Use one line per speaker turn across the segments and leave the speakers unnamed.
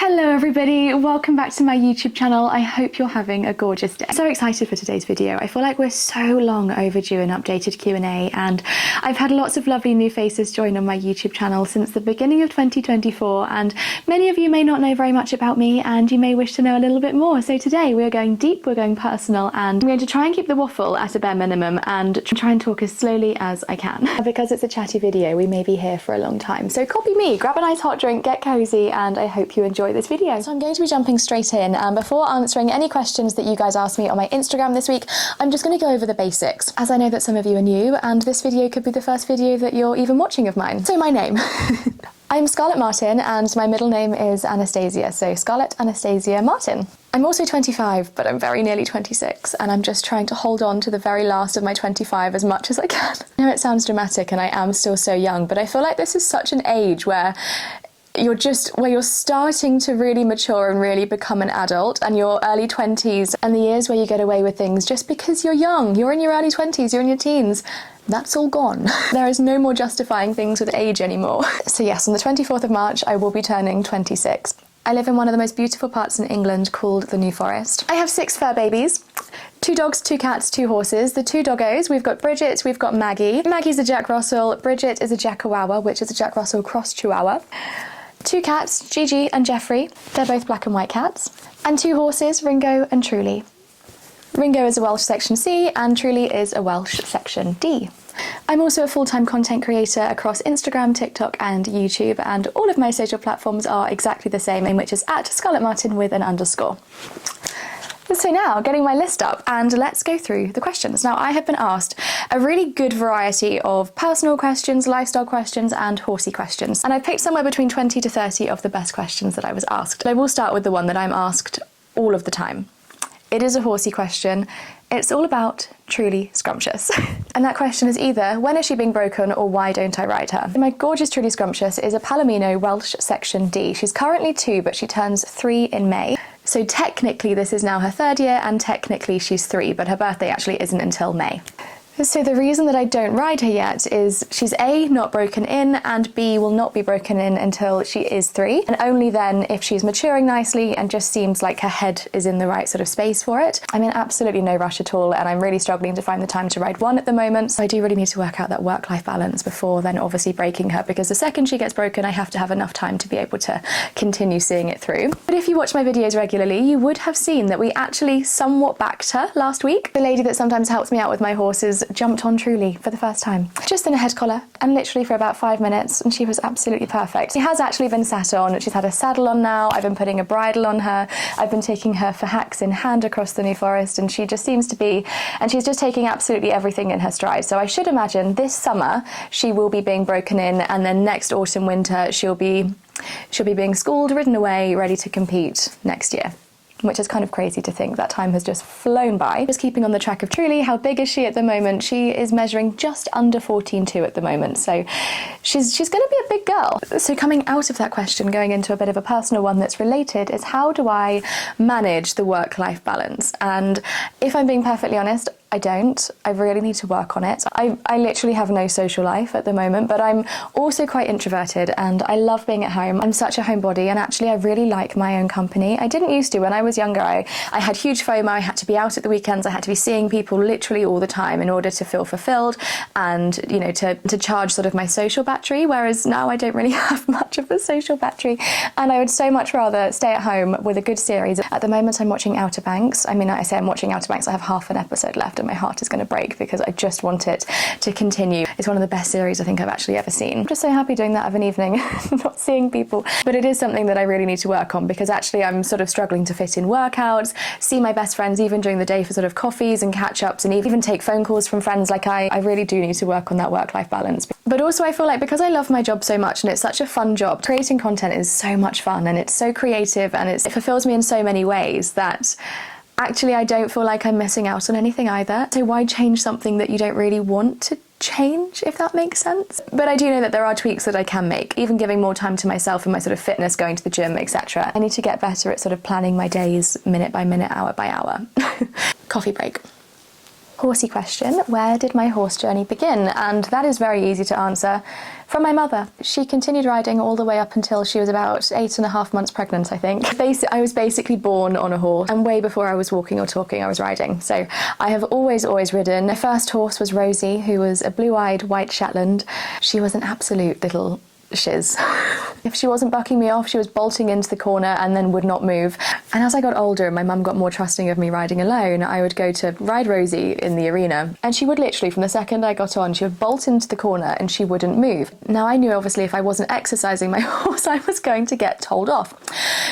Hello everybody, welcome back to my YouTube channel. I hope you're having a gorgeous day. So excited for today's video. I feel like we're so long overdue an updated Q&A, and I've had lots of lovely new faces join on my YouTube channel since the beginning of 2024, and many of you may not know very much about me and you may wish to know a little bit more. So today we're going deep, we're going personal, and I'm going to try and keep the waffle at a bare minimum and try and talk as slowly as I can. Because it's a chatty video, we may be here for a long time. So copy me, grab a nice hot drink, get cozy, and I hope you enjoy this video. So I'm going to be jumping straight in, and before answering any questions that you guys asked me on my Instagram this week, I'm just going to go over the basics, as I know that some of you are new and this video could be the first video that you're even watching of mine. So my name. I'm Scarlet Martin and my middle name is Anastasia, so Scarlet Anastasia Martin. I'm also 25, but I'm very nearly 26, and I'm just trying to hold on to the very last of my 25 as much as I can. I know it sounds dramatic and I am still so young, but I feel like this is such an age where you're starting to really mature and really become an adult, and your early 20s and the years where you get away with things just because you're young, you're in your early 20s, you're in your teens, that's all gone. There is no more justifying things with age anymore. So yes, on the 24th of March, I will be turning 26. I live in one of the most beautiful parts in England called the New Forest. I have 6 fur babies. 2 dogs, 2 cats, 2 horses. The 2 doggos, we've got Bridget, we've got Maggie. Maggie's a Jack Russell, Bridget is a Jack Chihuahua, which is a Jack Russell cross Chihuahua. 2 cats, Gigi and Jeffrey, they're both black and white cats. And 2 horses, Ringo and Truly. Ringo is a Welsh section C and Truly is a Welsh section D. I'm also a full-time content creator across Instagram, TikTok and YouTube, and all of my social platforms are exactly the same, in which is at Scarlet Martin with an underscore. So now, getting my list up, and let's go through the questions. Now, I have been asked a really good variety of personal questions, lifestyle questions, and horsey questions. And I picked somewhere between 20 to 30 of the best questions that I was asked. I will start with the one that I'm asked all of the time. It is a horsey question. It's all about Truly Scrumptious. And that question is either, when is she being broken, or why don't I ride her? My gorgeous Truly Scrumptious is a Palomino Welsh section D. She's currently 2, but she turns 3 in May. So technically this is now her 3rd year, and technically she's 3, but her birthday actually isn't until May. So the reason that I don't ride her yet is she's A, not broken in, and B, will not be broken in until she is 3, and only then if she's maturing nicely and just seems like her head is in the right sort of space for it. I'm in absolutely no rush at all, and I'm really struggling to find the time to ride one at the moment, so I do really need to work out that work-life balance before then obviously breaking her, because the second she gets broken I have to have enough time to be able to continue seeing it through. But if you watch my videos regularly, you would have seen that we actually somewhat backed her last week. The lady that sometimes helps me out with my horses jumped on Truly for the first time, just in a head collar, and literally for about 5 minutes, and she was absolutely perfect. She has actually been sat on, she's had a saddle on now, I've been putting a bridle on her, I've been taking her for hacks in hand across the New Forest, and she just seems to be, and she's just taking absolutely everything in her stride. So I should imagine this summer she will be being broken in, and then next autumn, winter, she'll be being schooled, ridden away, ready to compete next year. Which is kind of crazy to think that time has just flown by. Just keeping on the track of Truly, how big is she at the moment? She is measuring just under 14.2 at the moment, so she's going to be a big girl. So coming out of that question, going into a bit of a personal one that's related, is how do I manage the work-life balance? And if I'm being perfectly honest, I don't. I really need to work on it. I literally have no social life at the moment, but I'm also quite introverted and I love being at home. I'm such a homebody, and actually I really like my own company. I didn't used to. When I was younger, I had huge FOMO. I had to be out at the weekends. I had to be seeing people literally all the time in order to feel fulfilled and, you know, to charge sort of my social battery, whereas now I don't really have much of a social battery, and I would so much rather stay at home with a good series. At the moment I'm watching Outer Banks. I mean, I say I'm watching Outer Banks, I have half an episode left, and my heart is going to break because I just want it to continue. It's one of the best series I think I've actually ever seen. I'm just so happy doing that of an evening, not seeing people. But it is something that I really need to work on, because actually I'm sort of struggling to fit in workouts, see my best friends even during the day for sort of coffees and catch-ups, and even take phone calls from friends. Like I really do need to work on that work-life balance. But also I feel like because I love my job so much and it's such a fun job, creating content is so much fun and it's so creative and it fulfills me in so many ways that actually I don't feel like I'm missing out on anything either. So why change something that you don't really want to change, if that makes sense? But I do know that there are tweaks that I can make, even giving more time to myself and my sort of fitness, going to the gym, etc. I need to get better at sort of planning my days minute by minute, hour by hour. Coffee break. horsey question, where did my horse journey begin? And that is very easy to answer. From my mother. She continued riding all the way up until she was about 8.5 months pregnant, I think. I was basically born on a horse, and way before I was walking or talking, I was riding. So I have always ridden. My first horse was Rosie, who was a blue-eyed white Shetland. She was an absolute little shiz. If she wasn't bucking me off, she was bolting into the corner and then would not move. And as I got older and my mum got more trusting of me riding alone, I would go to ride Rosie in the arena, and she would literally, from the second I got on, she would bolt into the corner and she wouldn't move. Now I knew obviously if I wasn't exercising my horse, I was going to get told off.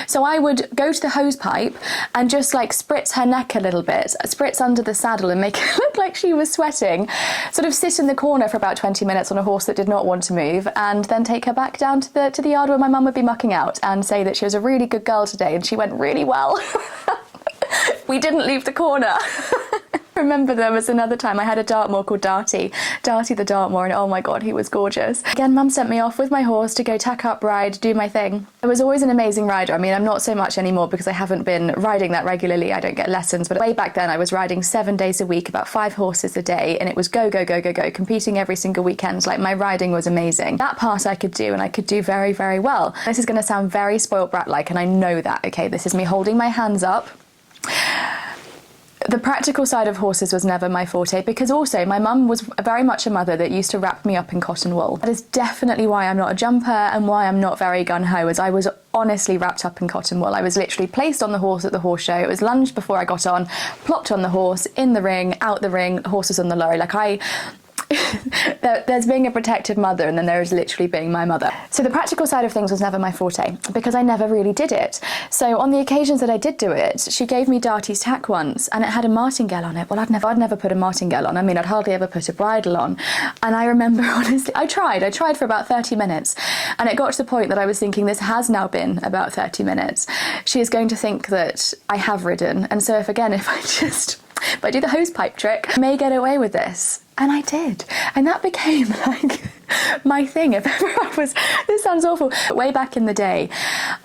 So I would go to the hose pipe and just like spritz her neck a little bit, spritz under the saddle and make it look like she was sweating, sort of sit in the corner for about 20 minutes on a horse that did not want to move, and then take her back down to the yard where my mum would be mucking out and say that she was a really good girl today and she went really well. We didn't leave the corner. I remember there was another time I had a Dartmoor called Darty the Dartmoor, and oh my god, he was gorgeous. Again, mum sent me off with my horse to go tack up, ride, do my thing. I was always an amazing rider. I mean, I'm not so much anymore because I haven't been riding that regularly. I don't get lessons, but way back then I was riding 7 days a week, about 5 horses a day, and it was go, go, go, go, go, competing every single weekend. Like, my riding was amazing. That part I could do, and I could do very, very well. This is going to sound very spoiled brat-like, and I know that, okay? This is me holding my hands up. The practical side of horses was never my forte, because also my mum was very much a mother that used to wrap me up in cotton wool. That is definitely why I'm not a jumper and why I'm not very gun-ho, as I was honestly wrapped up in cotton wool. I was literally placed on the horse at the horse show. It was lunged before I got on, plopped on the horse, in the ring, out the ring, horses on the lorry. Like there's being a protective mother, and then there is literally being my mother. So the practical side of things was never my forte, because I never really did it. So on the occasions that I did do it, she gave me Darty's tack once, and it had a martingale on it. Well, I'd never put a martingale on. I mean, I'd hardly ever put a bridle on. And I remember, honestly, I tried for about 30 minutes, and it got to the point that I was thinking, this has now been about 30 minutes. She is going to think that I have ridden, and so if I do the hose pipe trick, I may get away with this. And I did. And that became like my thing. If ever I was, this sounds awful, way back in the day,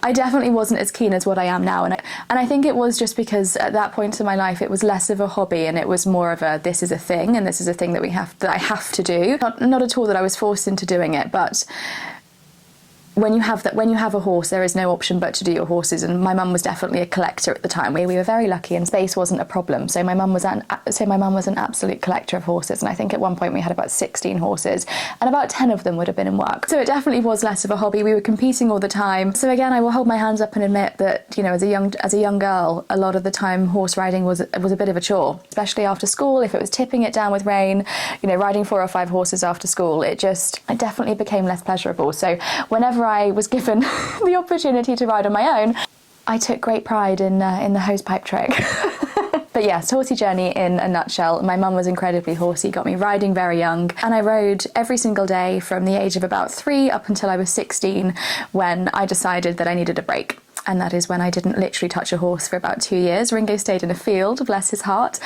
I definitely wasn't as keen as what I am now. And I think it was just because at that point in my life, it was less of a hobby and it was more of a, this is a thing, and this is a thing that I have to do. Not at all that I was forced into doing it, but when you have a horse, there is no option but to do your horses. And my mum was definitely a collector at the time. We were very lucky, and space wasn't a problem. So my mum was an absolute collector of horses, and I think at one point we had about 16 horses, and about 10 of them would have been in work. So it definitely was less of a hobby. We were competing all the time. So again, I will hold my hands up and admit that, you know, as a young girl, a lot of the time horse riding was a bit of a chore, especially after school. If it was tipping it down with rain, you know, riding 4 or 5 horses after school, it definitely became less pleasurable. So whenever I was given the opportunity to ride on my own, I took great pride in the hose pipe trick. But yes, horsey journey in a nutshell. My mum was incredibly horsey, got me riding very young, and I rode every single day from the age of about 3 up until I was 16, when I decided that I needed a break. And that is when I didn't literally touch a horse for about 2 years. Ringo stayed in a field, bless his heart.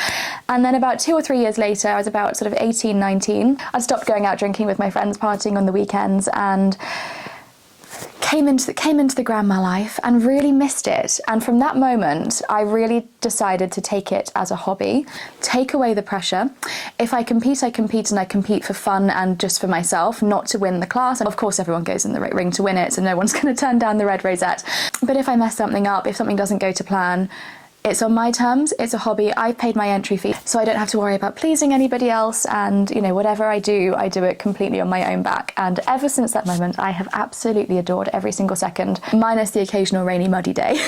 And then about 2 or 3 years later, I was about sort of 18, 19. I'd stopped going out drinking with my friends, partying on the weekends, and came into the grandma life and really missed it. And from that moment, I really decided to take it as a hobby, take away the pressure. If I compete, I compete, and I compete for fun and just for myself, not to win the class. And of course, everyone goes in the ring to win it, so no one's going to turn down the red rosette. But if I mess something up, if something doesn't go to plan, it's on my terms, it's a hobby, I paid my entry fee, so I don't have to worry about pleasing anybody else, and, you know, whatever I do it completely on my own back. And ever since that moment, I have absolutely adored every single second, minus the occasional rainy, muddy day.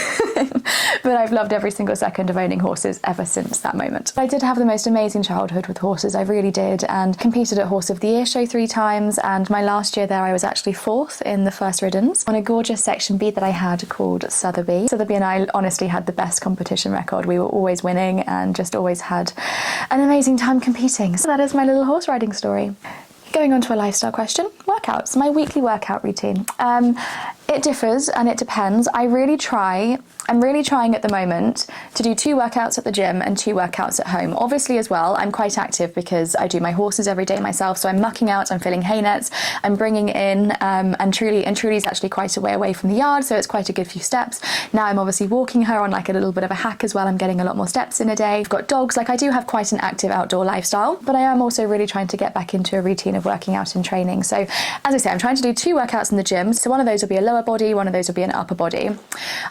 But I've loved every single second of owning horses ever since that moment. I did have the most amazing childhood with horses, I really did, and competed at Horse of the Year show 3 times, and my last year there I was actually 4th in the first riddens on a gorgeous section B that I had called Sotheby. Sotheby and I honestly had the best competition record. We were always winning and just always had an amazing time competing. So that is my little horse riding story. Going on to a lifestyle question, workouts, my weekly workout routine. It differs and it depends. I'm really trying at the moment to do 2 workouts at the gym and 2 workouts at home. Obviously as well, I'm quite active because I do my horses every day myself. So I'm mucking out, I'm filling hay nets, I'm bringing in, and Trudy's actually quite a way away from the yard. So it's quite a good few steps. Now I'm obviously walking her on like a little bit of a hack as well. I'm getting a lot more steps in a day. I've got dogs. Like I do have quite an active outdoor lifestyle, but I am also really trying to get back into a routine of working out and training. So as I say, I'm trying to do 2 workouts in the gym. So one of those will be a lower body, one of those will be an upper body.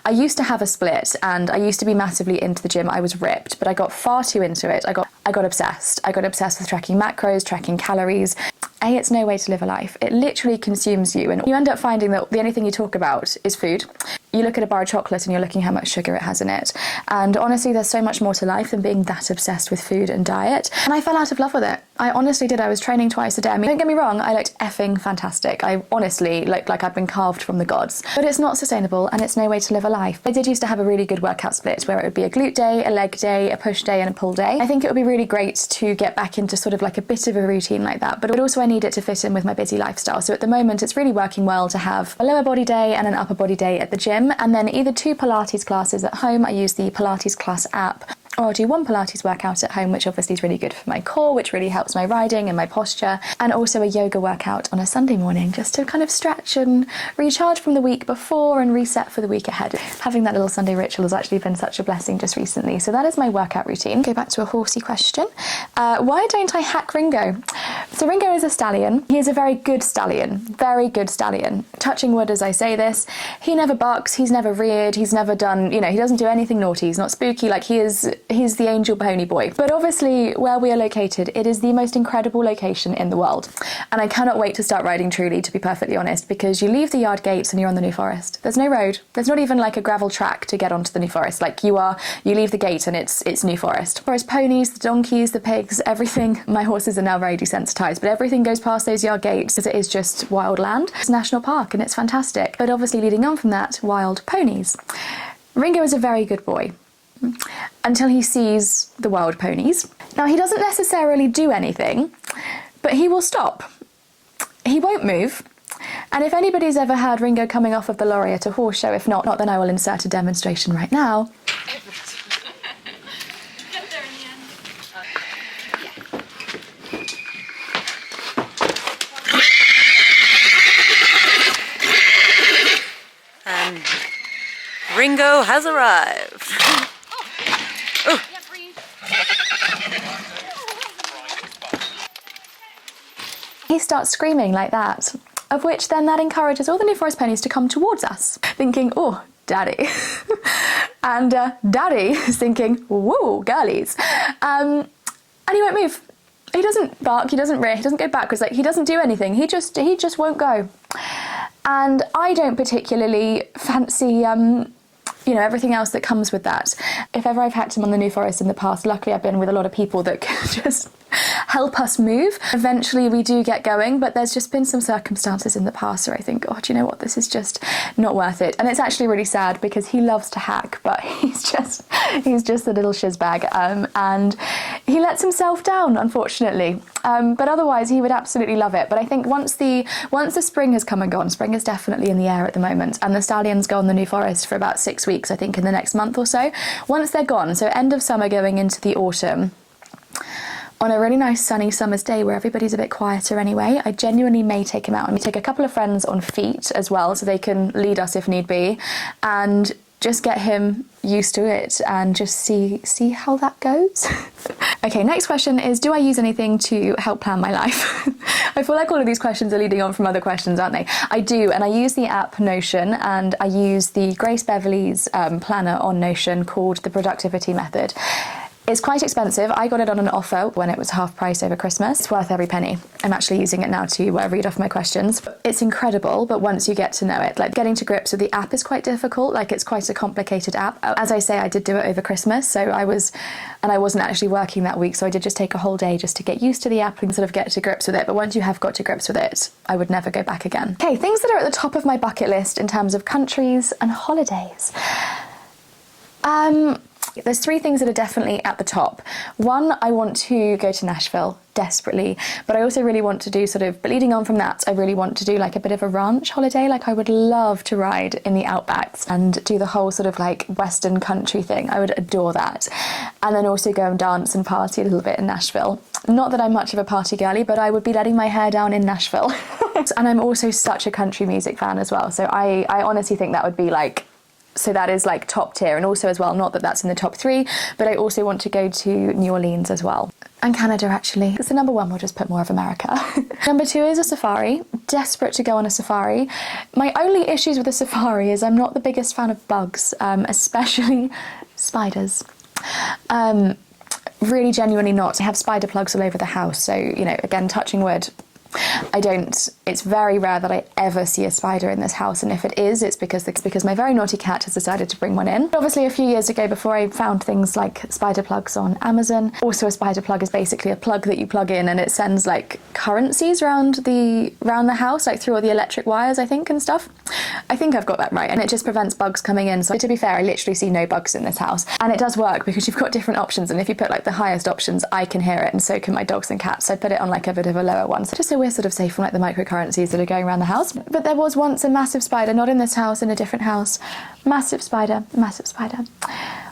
I used to have a split and I used to be massively into the gym. I was ripped, but I got far too into it. I got obsessed. I got obsessed with tracking macros, tracking calories. It's no way to live a life. It literally consumes you, and you end up finding that the only thing you talk about is food. You look at a bar of chocolate and you're looking how much sugar it has in it. And honestly, there's so much more to life than being that obsessed with food and diet. And I fell out of love with it. I honestly did. I was training twice a day. I mean, don't get me wrong, I looked effing fantastic. I honestly looked like I'd been carved from the gods. But it's not sustainable and it's no way to live a life. I did used to have a really good workout split where it would be a glute day, a leg day, a push day and a pull day. I think it would be really great to get back into sort of like a bit of a routine like that. But also I need it to fit in with my busy lifestyle. So at the moment, it's really working well to have a lower body day and an upper body day at the gym, and then either 2 Pilates classes at home. I use the Pilates Class app, or I'll do 1 Pilates workout at home, which obviously is really good for my core, which really helps my riding and my posture, and also a yoga workout on a Sunday morning, just to kind of stretch and recharge from the week before and reset for the week ahead. Having that little Sunday ritual has actually been such a blessing just recently. So that is my workout routine. Go back to a horsey question. Why don't I hack Ringo? So Ringo is a stallion. He is a very good stallion, very good stallion. Touching wood as I say this, he never bucks, he's never reared, he's never done, he doesn't do anything naughty, he's not spooky, like he's the angel pony boy. But obviously where we are located, it is the most incredible location in the world. And I cannot wait to start riding Truly, to be perfectly honest, because you leave the yard gates and you're on the New Forest. There's no road. There's not even like a gravel track to get onto the New Forest. Like you leave the gate and it's New Forest. Whereas ponies, the donkeys, the pigs, everything, my horses are now very desensitized, but everything goes past those yard gates because it is just wild land. It's a national park and it's fantastic. But obviously leading on from that, wild ponies. Ringo is a very good boy until he sees the wild ponies. Now he doesn't necessarily do anything, but he will stop. He won't move. And if anybody's ever heard Ringo coming off of the lorry at a horse show, if not, then I will insert a demonstration right now.
And Ringo has arrived. Oh.
He starts screaming like that, of which then that encourages all the New Forest ponies to come towards us, thinking, oh, daddy. And daddy is thinking, whoa, girlies. And he won't move. He doesn't bark, he doesn't rear, he doesn't go backwards, like he doesn't do anything. He just won't go. And I don't particularly fancy everything else that comes with that. If ever I've hacked him on the New Forest in the past, luckily I've been with a lot of people that can just help us move. Eventually we do get going, but there's just been some circumstances in the past where I think, oh, do you know what, this is just not worth it. And it's actually really sad because he loves to hack, but he's just a little shizbag, and he lets himself down, unfortunately. But otherwise he would absolutely love it. But I think once the spring has come and gone, spring is definitely in the air at the moment, and the stallions go on the New Forest for about 6 weeks, I think, in the next month or so. Once they're gone, so end of summer going into the autumn, on a really nice sunny summer's day where everybody's a bit quieter anyway, I genuinely may take him out and take a couple of friends on feet as well so they can lead us if need be, and just get him used to it and just see how that goes. Okay, next question is, do I use anything to help plan my life? I feel like all of these questions are leading on from other questions, aren't they? I do, and I use the app Notion, and I use the Grace Beverley's planner on Notion called the Productivity Method. It's quite expensive. I got it on an offer when it was half price over Christmas. It's worth every penny. I'm actually using it now to read off my questions. It's incredible, but once you get to know it, like getting to grips with the app is quite difficult. Like it's quite a complicated app. As I say, I did do it over Christmas, so I wasn't actually working that week, so I did just take a whole day just to get used to the app and sort of get to grips with it. But once you have got to grips with it, I would never go back again. Okay, things that are at the top of my bucket list in terms of countries and holidays. There's three things that are definitely at the top. One, I want to go to Nashville desperately, but I also really want to do but leading on from that, I really want to do like a bit of a ranch holiday. Like I would love to ride in the outbacks and do the whole like Western country thing. I would adore that. And then also go and dance and party a little bit in Nashville. Not that I'm much of a party girly, but I would be letting my hair down in Nashville. And I'm also such a country music fan as well. So I honestly think that would be like, so that is like top tier. And also as well, not that that's in the top 3, but I also want to go to New Orleans as well. And Canada, actually. It's the number 1, we'll just put more of America. Number 2 is a safari. Desperate to go on a safari. My only issues with a safari is I'm not the biggest fan of bugs, especially spiders. Really genuinely not. I have spider plugs all over the house, so, you know, again, touching wood, it's very rare that I ever see a spider in this house, and if it is, it's because my very naughty cat has decided to bring one in. Obviously, a few years ago, before I found things like spider plugs on Amazon, also a spider plug is basically a plug that you plug in and it sends like currencies around the house, like through all the electric wires, I think, and stuff. I think I've got that right, and it just prevents bugs coming in. So to be fair, I literally see no bugs in this house, and it does work because you've got different options, and if you put like the highest options, I can hear it, and so can my dogs and cats. So I put it on like a bit of a lower one, so just so we're safe from like the microcurrencies that are going around the house. But there was once a massive spider, not in this house, in a different house. Massive spider, massive spider.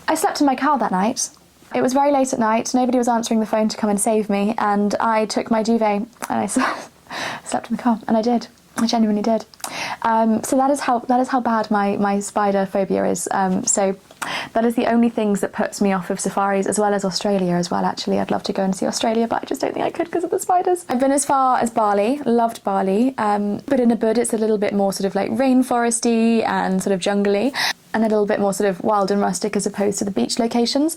I slept in my car that night. It was very late at night, nobody was answering the phone to come and save me, and I took my duvet and I slept in the car, and I did. I genuinely did. So that is how bad my spider phobia is. So that is the only things that puts me off of safaris, as well as Australia as well, actually. I'd love to go and see Australia, but I just don't think I could because of the spiders. I've been as far as Bali, loved Bali, but in Ubud it's a little bit more like rainforesty and jungly, and a little bit more wild and rustic as opposed to the beach locations.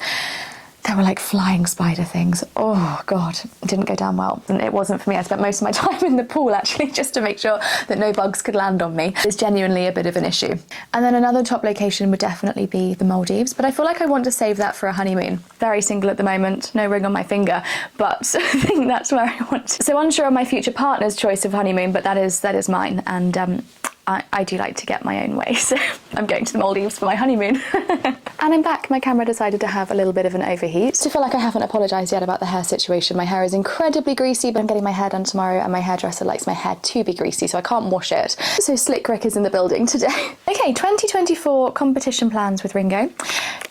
There were like flying spider things. Oh God, it didn't go down well. And it wasn't for me. I spent most of my time in the pool actually, just to make sure that no bugs could land on me. It's genuinely a bit of an issue. And then another top location would definitely be the Maldives, but I feel like I want to save that for a honeymoon. Very single at the moment, no ring on my finger, but I think that's where I want to. So unsure of my future partner's choice of honeymoon, but that is mine. And I do like to get my own way, so I'm going to the Maldives for my honeymoon. And I'm back. My camera decided to have a little bit of an overheat. I feel like I haven't apologised yet about the hair situation. My hair is incredibly greasy, but I'm getting my hair done tomorrow, and my hairdresser likes my hair to be greasy, so I can't wash it. So Slick Rick is in the building today. Okay, 2024 competition plans with Ringo.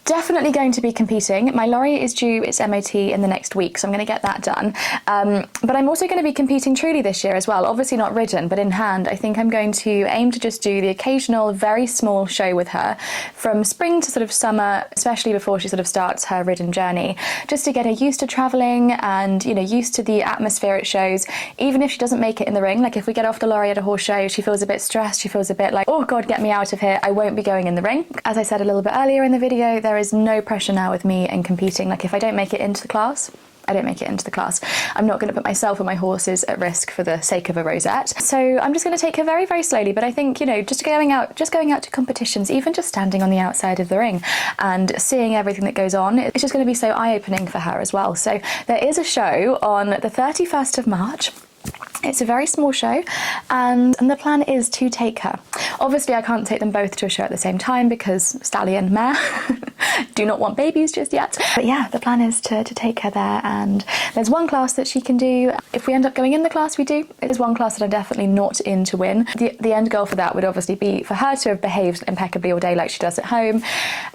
Definitely going to be competing. My lorry is due its MOT in the next week, so I'm going to get that done. But I'm also going to be competing truly this year as well. Obviously not ridden, but in hand. I think I'm going to aim to just do the occasional very small show with her from spring to summer, especially before she starts her ridden journey, just to get her used to travelling and, you know, used to the atmosphere it shows. Even if she doesn't make it in the ring, like if we get off the lorry at a horse show, she feels a bit stressed, she feels a bit like, oh God, get me out of here, I won't be going in the ring. As I said a little bit earlier in the video, there is no pressure now with me and competing. Like if I don't make it into the class, I don't make it into the class. I'm not going to put myself and my horses at risk for the sake of a rosette. So I'm just going to take her very, very slowly. But I think, you know, just going out to competitions, even just standing on the outside of the ring and seeing everything that goes on, it's just going to be so eye-opening for her as well. So there is a show on the 31st of March. It's a very small show, and the plan is to take her. Obviously, I can't take them both to a show at the same time because stallion mare do not want babies just yet. But yeah, the plan is to take her there, and there's one class that she can do. If we end up going in the class, we do. There's one class that I'm definitely not in to win. The end goal for that would obviously be for her to have behaved impeccably all day like she does at home,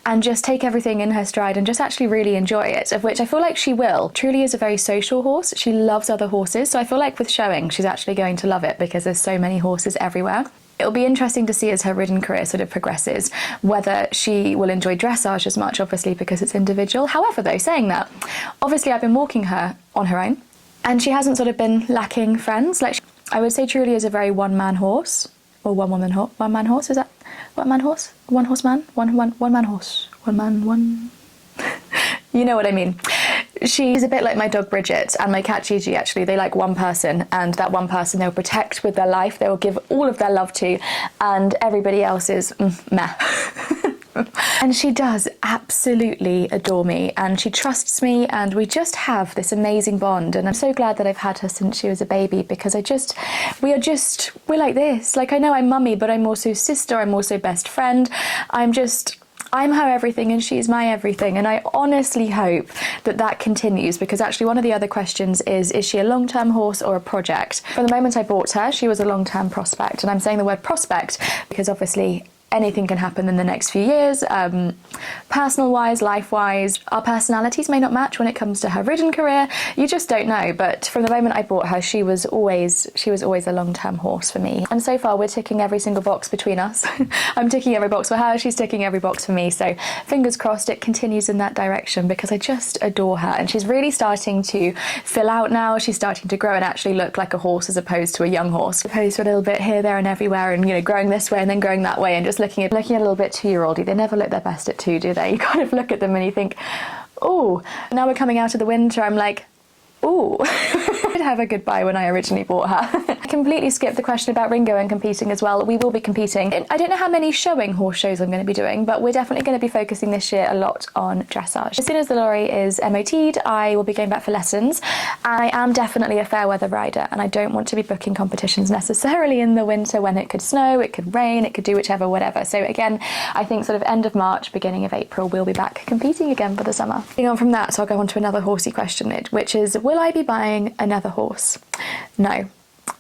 and just take everything in her stride and just actually really enjoy it, of which I feel like she will. Truly is a very social horse. She loves other horses, so I feel like with showing, she's actually going to love it because there's so many horses everywhere. It'll be interesting to see as her ridden career progresses, whether she will enjoy dressage as much, obviously, because it's individual. However, though, saying that, obviously I've been walking her on her own, and she hasn't been lacking friends. Like, I would say Truly is a very one-man horse, or one-man horse, is that? One-man horse? One-horse-man? One-man horse. One-man. You know what I mean. She's a bit like my dog Bridget and my cat Gigi, actually. They like one person, and that one person they'll protect with their life, they will give all of their love to, and everybody else is meh. And she does absolutely adore me, and she trusts me, and we just have this amazing bond, and I'm so glad that I've had her since she was a baby, because we're like this. Like, I know I'm mummy, but I'm also sister, I'm also best friend. I'm her everything and she's my everything, and I honestly hope that that continues, because actually one of the other questions is she a long-term horse or a project? From the moment I bought her, she was a long-term prospect, and I'm saying the word prospect because obviously anything can happen in the next few years, personal-wise, life-wise. Our personalities may not match when it comes to her ridden career. You just don't know. But from the moment I bought her, she was always a long-term horse for me. And so far, we're ticking every single box between us. I'm ticking every box for her. She's ticking every box for me. So fingers crossed it continues in that direction, because I just adore her. And she's really starting to fill out now. She's starting to grow and actually look like a horse as opposed to a young horse. Opposed to a little bit here, there, and everywhere, and growing this way and then growing that way, and just looking at a little bit 2-year-oldy. They never look their best at 2, do they? You kind of look at them and you think, oh, now we're coming out of the winter, I'm like, ooh. I did have a goodbye when I originally bought her. I completely skipped the question about Ringo and competing as well. We will be competing. I don't know how many showing horse shows I'm going to be doing, but we're definitely going to be focusing this year a lot on dressage. As soon as the lorry is MOT'd, I will be going back for lessons. I am definitely a fair weather rider, and I don't want to be booking competitions necessarily in the winter when it could snow, it could rain, it could do whichever, whatever. So again, I think sort of end of March, beginning of April, we'll be back competing again for the summer. Moving on from that, so I'll go on to another horsey question, which is, will I be buying another horse? No.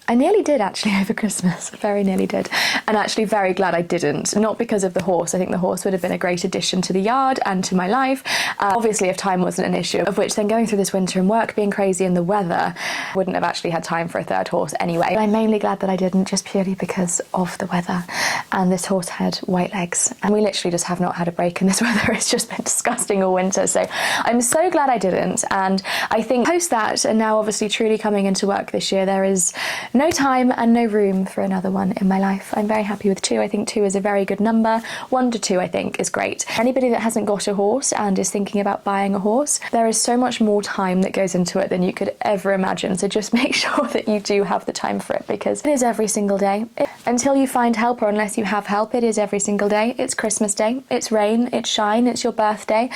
I nearly did actually over Christmas, very nearly did, and actually very glad I didn't. Not because of the horse. I think the horse would have been a great addition to the yard and to my life. Obviously if time wasn't an issue, of which then going through this winter and work being crazy and the weather, wouldn't have actually had time for a third horse anyway. But I'm mainly glad that I didn't, just purely because of the weather. And this horse had white legs, and we literally just have not had a break in this weather. It's just been disgusting all winter. So I'm so glad I didn't. And I think post that, and now obviously truly coming into work this year, there is no time and no room for another one in my life. I'm very happy with 2. I think 2 is a very good number. 1 to 2 I think is great. Anybody that hasn't got a horse and is thinking about buying a horse, there is so much more time that goes into it than you could ever imagine. So just make sure that you do have the time for it, because it is every single day. Until you find help, or unless you have help, it is every single day. It's Christmas Day, it's rain, it's shine, it's your birthday.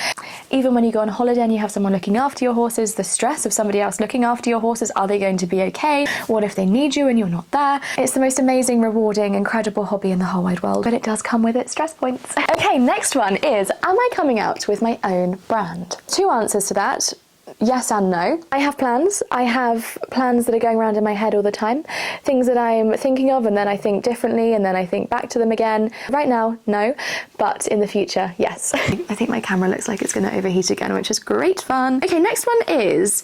Even when you go on holiday and you have someone looking after your horses, the stress of somebody else looking after your horses, are they going to be okay? What if they need you and you're not there? It's the most amazing, rewarding, incredible hobby in the whole wide world, but it does come with its stress points. Okay, next one is, am I coming out with my own brand? 2 answers to that. Yes and no. I have plans. I have plans that are going around in my head all the time. Things that I'm thinking of, and then I think differently, and then I think back to them again. Right now, no. But in the future, yes. I think my camera looks like it's going to overheat again, which is great fun. Okay, next one is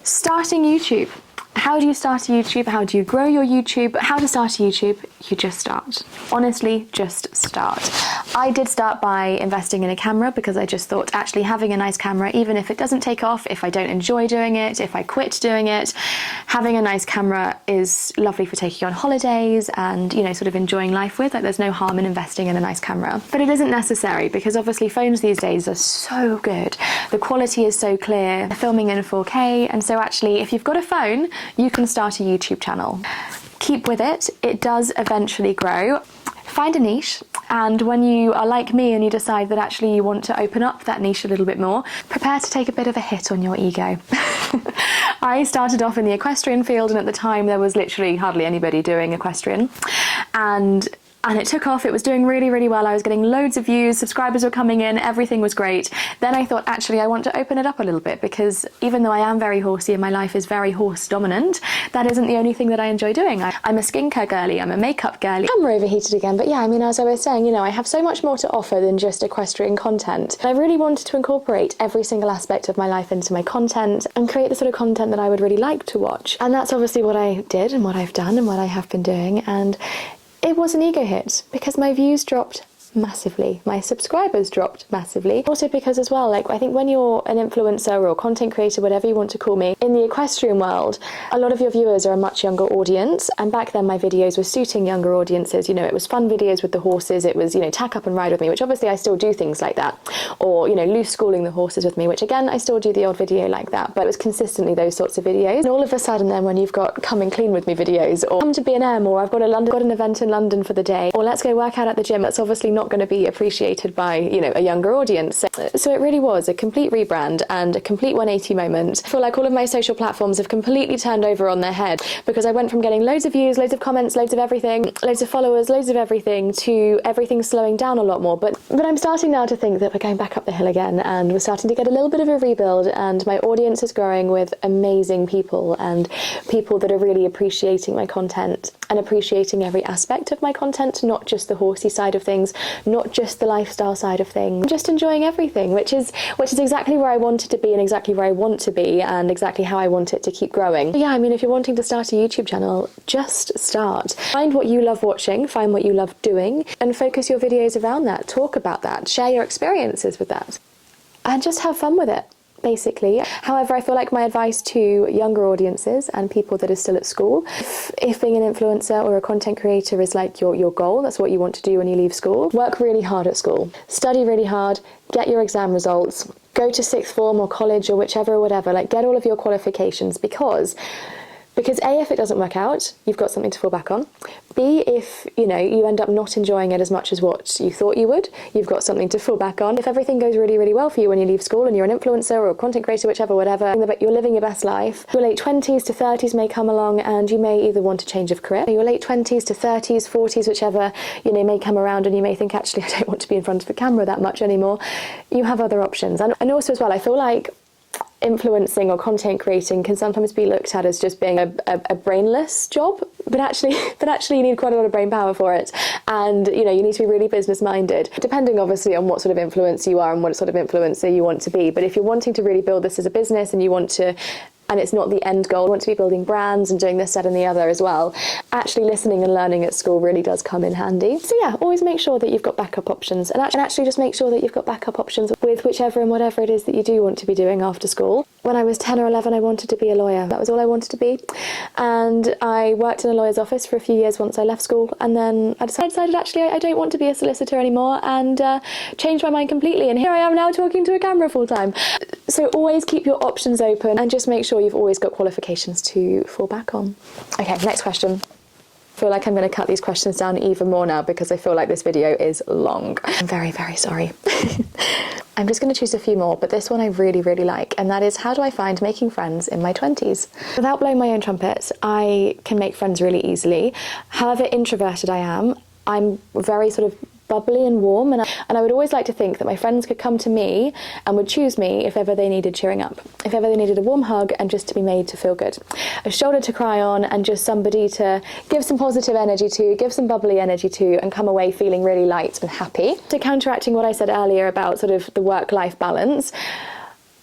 starting YouTube. How do you start a YouTube? How do you grow your YouTube? How to start a YouTube? You just start. Honestly, just start. I did start by investing in a camera, because I just thought actually having a nice camera, even if it doesn't take off, if I don't enjoy doing it, if I quit doing it, having a nice camera is lovely for taking on holidays and, sort of enjoying life with. Like, there's no harm in investing in a nice camera. But it isn't necessary, because obviously phones these days are so good. The quality is so clear, they're filming in 4K, and so actually if you've got a phone, you can start a YouTube channel. Keep with it. It does eventually grow. Find a niche, and when you are like me and you decide that actually you want to open up that niche a little bit more, prepare to take a bit of a hit on your ego. I started off in the equestrian field, and at the time there was literally hardly anybody doing equestrian, and it took off. It was doing really, really well. I was getting loads of views, subscribers were coming in, everything was great. Then I thought, actually, I want to open it up a little bit, because even though I am very horsey and my life is very horse dominant, that isn't the only thing that I enjoy doing. I'm a skincare girly, I'm a makeup girly. I'm overheated again, but yeah, as I was saying, I have so much more to offer than just equestrian content. I really wanted to incorporate every single aspect of my life into my content and create the sort of content that I would really like to watch. And that's obviously what I did and what I've done and what I have been doing. And it was an ego hit, because my views dropped massively. My subscribers dropped massively. Also because as well, I think when you're an influencer or content creator, whatever you want to call me, in the equestrian world, a lot of your viewers are a much younger audience. And back then my videos were suiting younger audiences. It was fun videos with the horses. It was, tack up and ride with me, which obviously I still do things like that. Or, loose schooling the horses with me, which again, I still do the odd video like that. But it was consistently those sorts of videos. And all of a sudden then when you've got come and clean with me videos, or come to B&M, or I've got an event in London for the day, or let's go work out at the gym, that's obviously not not going to be appreciated by, you know, a younger audience. So it really was a complete rebrand and a complete 180 moment. I feel like all of my social platforms have completely turned over on their head, because I went from getting loads of views, loads of comments, loads of everything, loads of followers, loads of everything, to everything slowing down a lot more. But I'm starting now to think that we're going back up the hill again, and we're starting to get a little bit of a rebuild, and my audience is growing with amazing people, and people that are really appreciating my content and appreciating every aspect of my content, not just the horsey side of things, not just the lifestyle side of things, just enjoying everything, which is exactly where I wanted to be, and exactly where I want to be, and exactly how I want it to keep growing. But yeah, I mean, if you're wanting to start a YouTube channel, just start. Find what you love watching, find what you love doing, and focus your videos around that. Talk about that, share your experiences with that, and just have fun with it, basically. However, I feel like my advice to younger audiences and people that are still at school, if being an influencer or a content creator is like your goal, that's what you want to do when you leave school, work really hard at school. Study really hard, get your exam results, go to sixth form or college or whichever or whatever, like get all of your qualifications, because A, if it doesn't work out, you've got something to fall back on. B, if, you know, you end up not enjoying it as much as what you thought you would, you've got something to fall back on. If everything goes really, really well for you when you leave school and you're an influencer or a content creator, whichever, whatever, but you're living your best life, your late 20s to 30s may come along and you may either want a change of career. Your late 20s to 30s, 40s, whichever, you know, may come around and you may think, actually, I don't want to be in front of the camera that much anymore. You have other options. And also as well, I feel like influencing or content creating can sometimes be looked at as just being a brainless job, but actually you need quite a lot of brain power for it, and you know, you need to be really business minded, depending obviously on what sort of influencer you are and what sort of influencer you want to be. But if you're wanting to really build this as a business and you want to, and it's not the end goal, you want to be building brands and doing this, that and the other as well, actually listening and learning at school really does come in handy. So yeah, always make sure that you've got backup options, and actually just make sure that you've got backup options with whichever and whatever it is that you do want to be doing after school. When I was 10 or 11, I wanted to be a lawyer. That was all I wanted to be. And I worked in a lawyer's office for a few years once I left school, and then I decided actually I don't want to be a solicitor anymore, and changed my mind completely, and here I am now talking to a camera full time. So always keep your options open and just make sure you've always got qualifications to fall back on. Okay, next question. I feel like I'm going to cut these questions down even more now because I feel like this video is long. I'm very, very sorry. I'm just going to choose a few more, but this one I really, really like, and that is, how do I find making friends in my 20s? Without blowing my own trumpet, I can make friends really easily. However introverted I am, I'm very sort of bubbly and warm, and I would always like to think that my friends could come to me and would choose me if ever they needed cheering up, if ever they needed a warm hug and just to be made to feel good, a shoulder to cry on, and just somebody to give some positive energy to, give some bubbly energy to, and come away feeling really light and happy. So counteracting what I said earlier about sort of the work-life balance,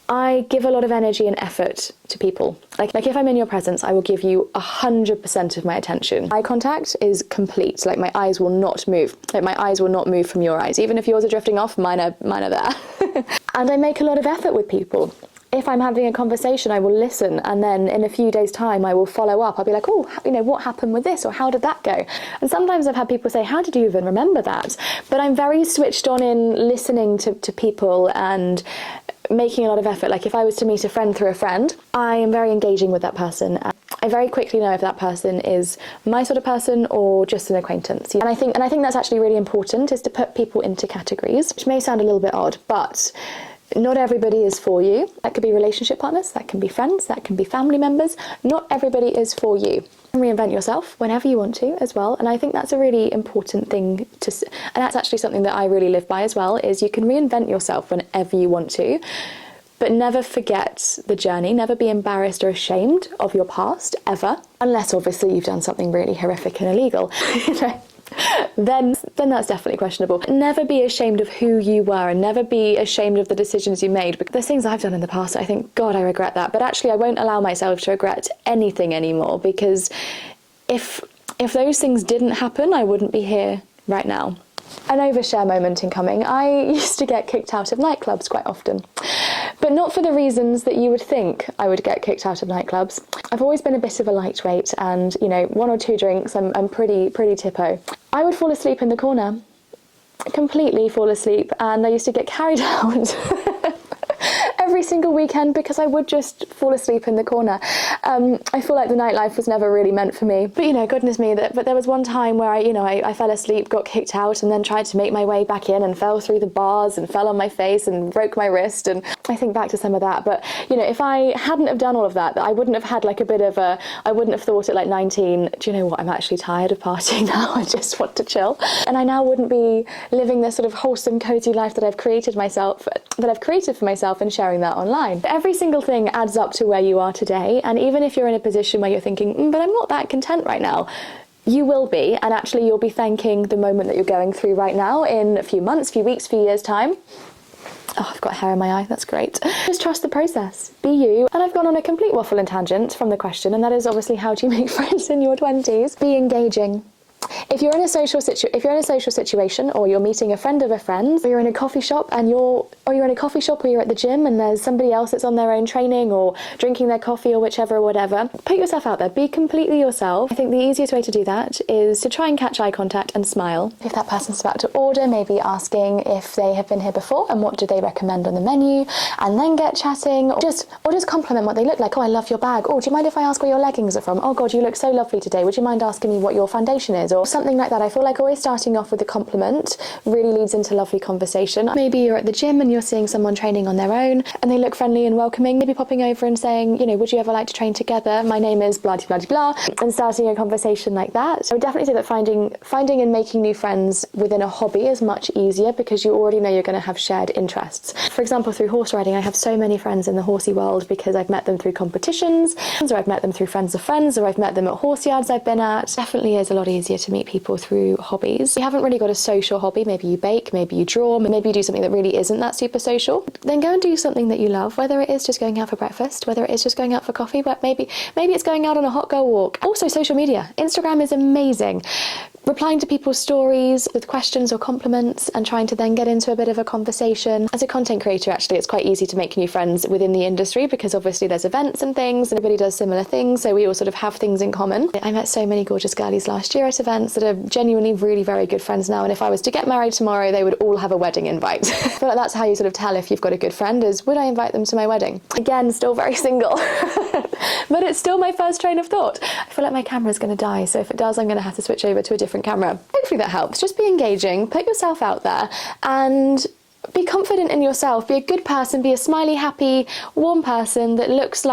I give a lot of energy and effort to people. Like if I'm in your presence, I will give you 100% of my attention. Eye contact is complete. Like my eyes will not move. Like my eyes will not move from your eyes. Even if yours are drifting off, mine are there. And I make a lot of effort with people. If I'm having a conversation, I will listen, and then in a few days' time, I will follow up. I'll be like, oh, you know, what happened with this, or how did that go? And sometimes I've had people say, how did you even remember that? But I'm very switched on in listening to people and making a lot of effort. Like if I was to meet a friend through a friend, I am very engaging with that person. I very quickly know if that person is my sort of person or just an acquaintance. And I think that's actually really important, is to put people into categories, which may sound a little bit odd, but not everybody is for you. That could be relationship partners, that can be friends, that can be family members. Not everybody is for you. Reinvent yourself whenever you want to as well, and I think that's a really important thing to, and that's actually something that I really live by as well, is you can reinvent yourself whenever you want to, but never forget the journey. Never be embarrassed or ashamed of your past, ever, unless obviously you've done something really horrific and illegal. You know? Then that's definitely questionable. Never be ashamed of who you were, and never be ashamed of the decisions you made. Because there's things I've done in the past, I think, God, I regret that. But actually, I won't allow myself to regret anything anymore, because if those things didn't happen, I wouldn't be here right now. An overshare moment incoming. I used to get kicked out of nightclubs quite often, but not for the reasons that you would think I would get kicked out of nightclubs. I've always been a bit of a lightweight, and you know, 1 or 2 drinks, I'm pretty tippo. I would fall asleep in the corner, completely fall asleep, and I used to get carried out every single weekend because I would just fall asleep in the corner. I feel like the nightlife was never really meant for me. But, you know, goodness me, but there was one time where I fell asleep, got kicked out, and then tried to make my way back in and fell through the bars and fell on my face and broke my wrist. And I think back to some of that. But, you know, if I hadn't have done all of that, I wouldn't have had like a bit of I wouldn't have thought at like 19, do you know what, I'm actually tired of partying now, I just want to chill. And I now wouldn't be living this sort of wholesome, cozy life that I've created for myself and sharing that online. Every single thing adds up to where you are today, and even if you're in a position where you're thinking, but I'm not that content right now, you will be, and actually you'll be thanking the moment that you're going through right now in a few months, few weeks, few years' time. Oh, I've got hair in my eye, that's great. Just trust the process, be you. And I've gone on a complete waffle and tangent from the question, and that is obviously, how do you make friends in your 20s? Be engaging. If you're in a social situation, or you're meeting a friend of a friend, or you're in a coffee shop or you're at the gym and there's somebody else that's on their own training or drinking their coffee or whichever or whatever, put yourself out there, be completely yourself. I think the easiest way to do that is to try and catch eye contact and smile. If that person's about to order, maybe asking if they have been here before and what do they recommend on the menu, and then get chatting, or just compliment what they look like. Oh, I love your bag. Oh, do you mind if I ask where your leggings are from? Oh God, you look so lovely today. Would you mind asking me what your foundation is? Or something like that. I feel like always starting off with a compliment really leads into lovely conversation. Maybe you're at the gym and you're seeing someone training on their own and they look friendly and welcoming, maybe popping over and saying, you know, would you ever like to train together? My name is blah, blah, blah, and starting a conversation like that. I would definitely say that finding and making new friends within a hobby is much easier because you already know you're going to have shared interests. For example, through horse riding, I have so many friends in the horsey world because I've met them through competitions, or I've met them through friends of friends, or I've met them at horse yards I've been at. Definitely is a lot easier to meet people through hobbies. You haven't really got a social hobby, maybe you bake, maybe you draw, maybe you do something that really isn't that super social, then go and do something that you love, whether it is just going out for breakfast, whether it is just going out for coffee, but maybe it's going out on a hot girl walk. Also social media. Instagram is amazing. Replying to people's stories with questions or compliments and trying to then get into a bit of a conversation. As a content creator, actually, it's quite easy to make new friends within the industry because obviously there's events and things and everybody does similar things, so we all sort of have things in common. I met so many gorgeous girlies last year at events that are genuinely really very good friends now, and if I was to get married tomorrow, they would all have a wedding invite. I feel like that's how you sort of tell if you've got a good friend, is would I invite them to my wedding? Again, still very single. But it's still my first train of thought. I feel like my camera's going to die, so if it does, I'm going to have to switch over to a different camera. Hopefully that helps. Just be engaging, put yourself out there, and be confident in yourself. Be a good person, be a smiley, happy, warm person that looks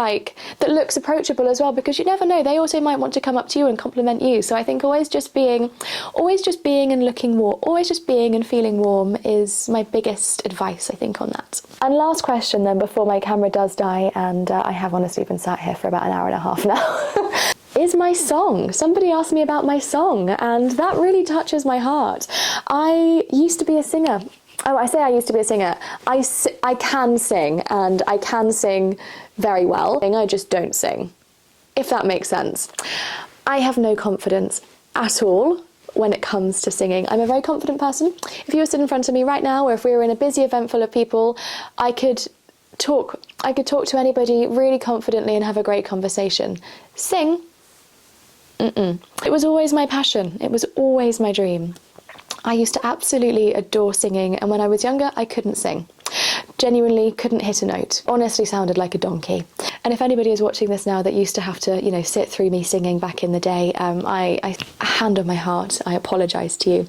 approachable as well, because you never know, they also might want to come up to you and compliment you. So I think always just being and looking warm, always just being and feeling warm is my biggest advice, I think, on that. And last question then, before my camera does die, and I have honestly been sat here for about an hour and a half now. Is my song. Somebody asked me about my song, and that really touches my heart. I used to be a singer. Oh, I say I used to be a singer. I can sing, and I can sing very well. I just don't sing, if that makes sense. I have no confidence at all when it comes to singing. I'm a very confident person. If you were stood in front of me right now, or if we were in a busy event full of people, I could talk to anybody really confidently and have a great conversation. Sing? It was always my passion. It was always my dream. I used to absolutely adore singing, and when I was younger, I couldn't sing. Genuinely couldn't hit a note. Honestly sounded like a donkey. And if anybody is watching this now that used to have to, you know, sit through me singing back in the day, I hand on my heart, I apologise to you.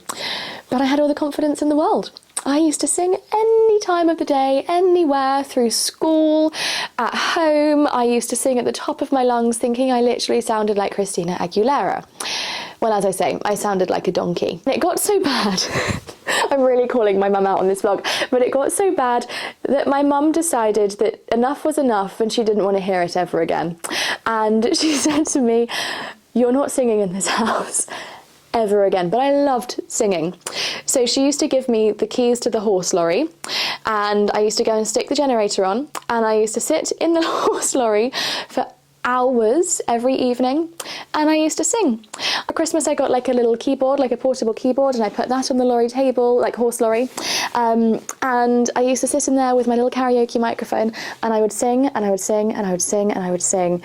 But I had all the confidence in the world. I used to sing any time of the day, anywhere, through school, at home. I used to sing at the top of my lungs, thinking I literally sounded like Christina Aguilera. Well, as I say, I sounded like a donkey. And it got so bad. I'm really calling my mum out on this vlog, but it got so bad that my mum decided that enough was enough and she didn't want to hear it ever again. And she said to me, "You're not singing in this house ever again." But I loved singing. So she used to give me the keys to the horse lorry, and I used to go and stick the generator on, and I used to sit in the horse lorry for hours every evening, and I used to sing. At Christmas I got like a little keyboard, like a portable keyboard, and I put that on the lorry table, like horse lorry, and I used to sit in there with my little karaoke microphone, and I would sing, and I would sing, and I would sing, and I would sing.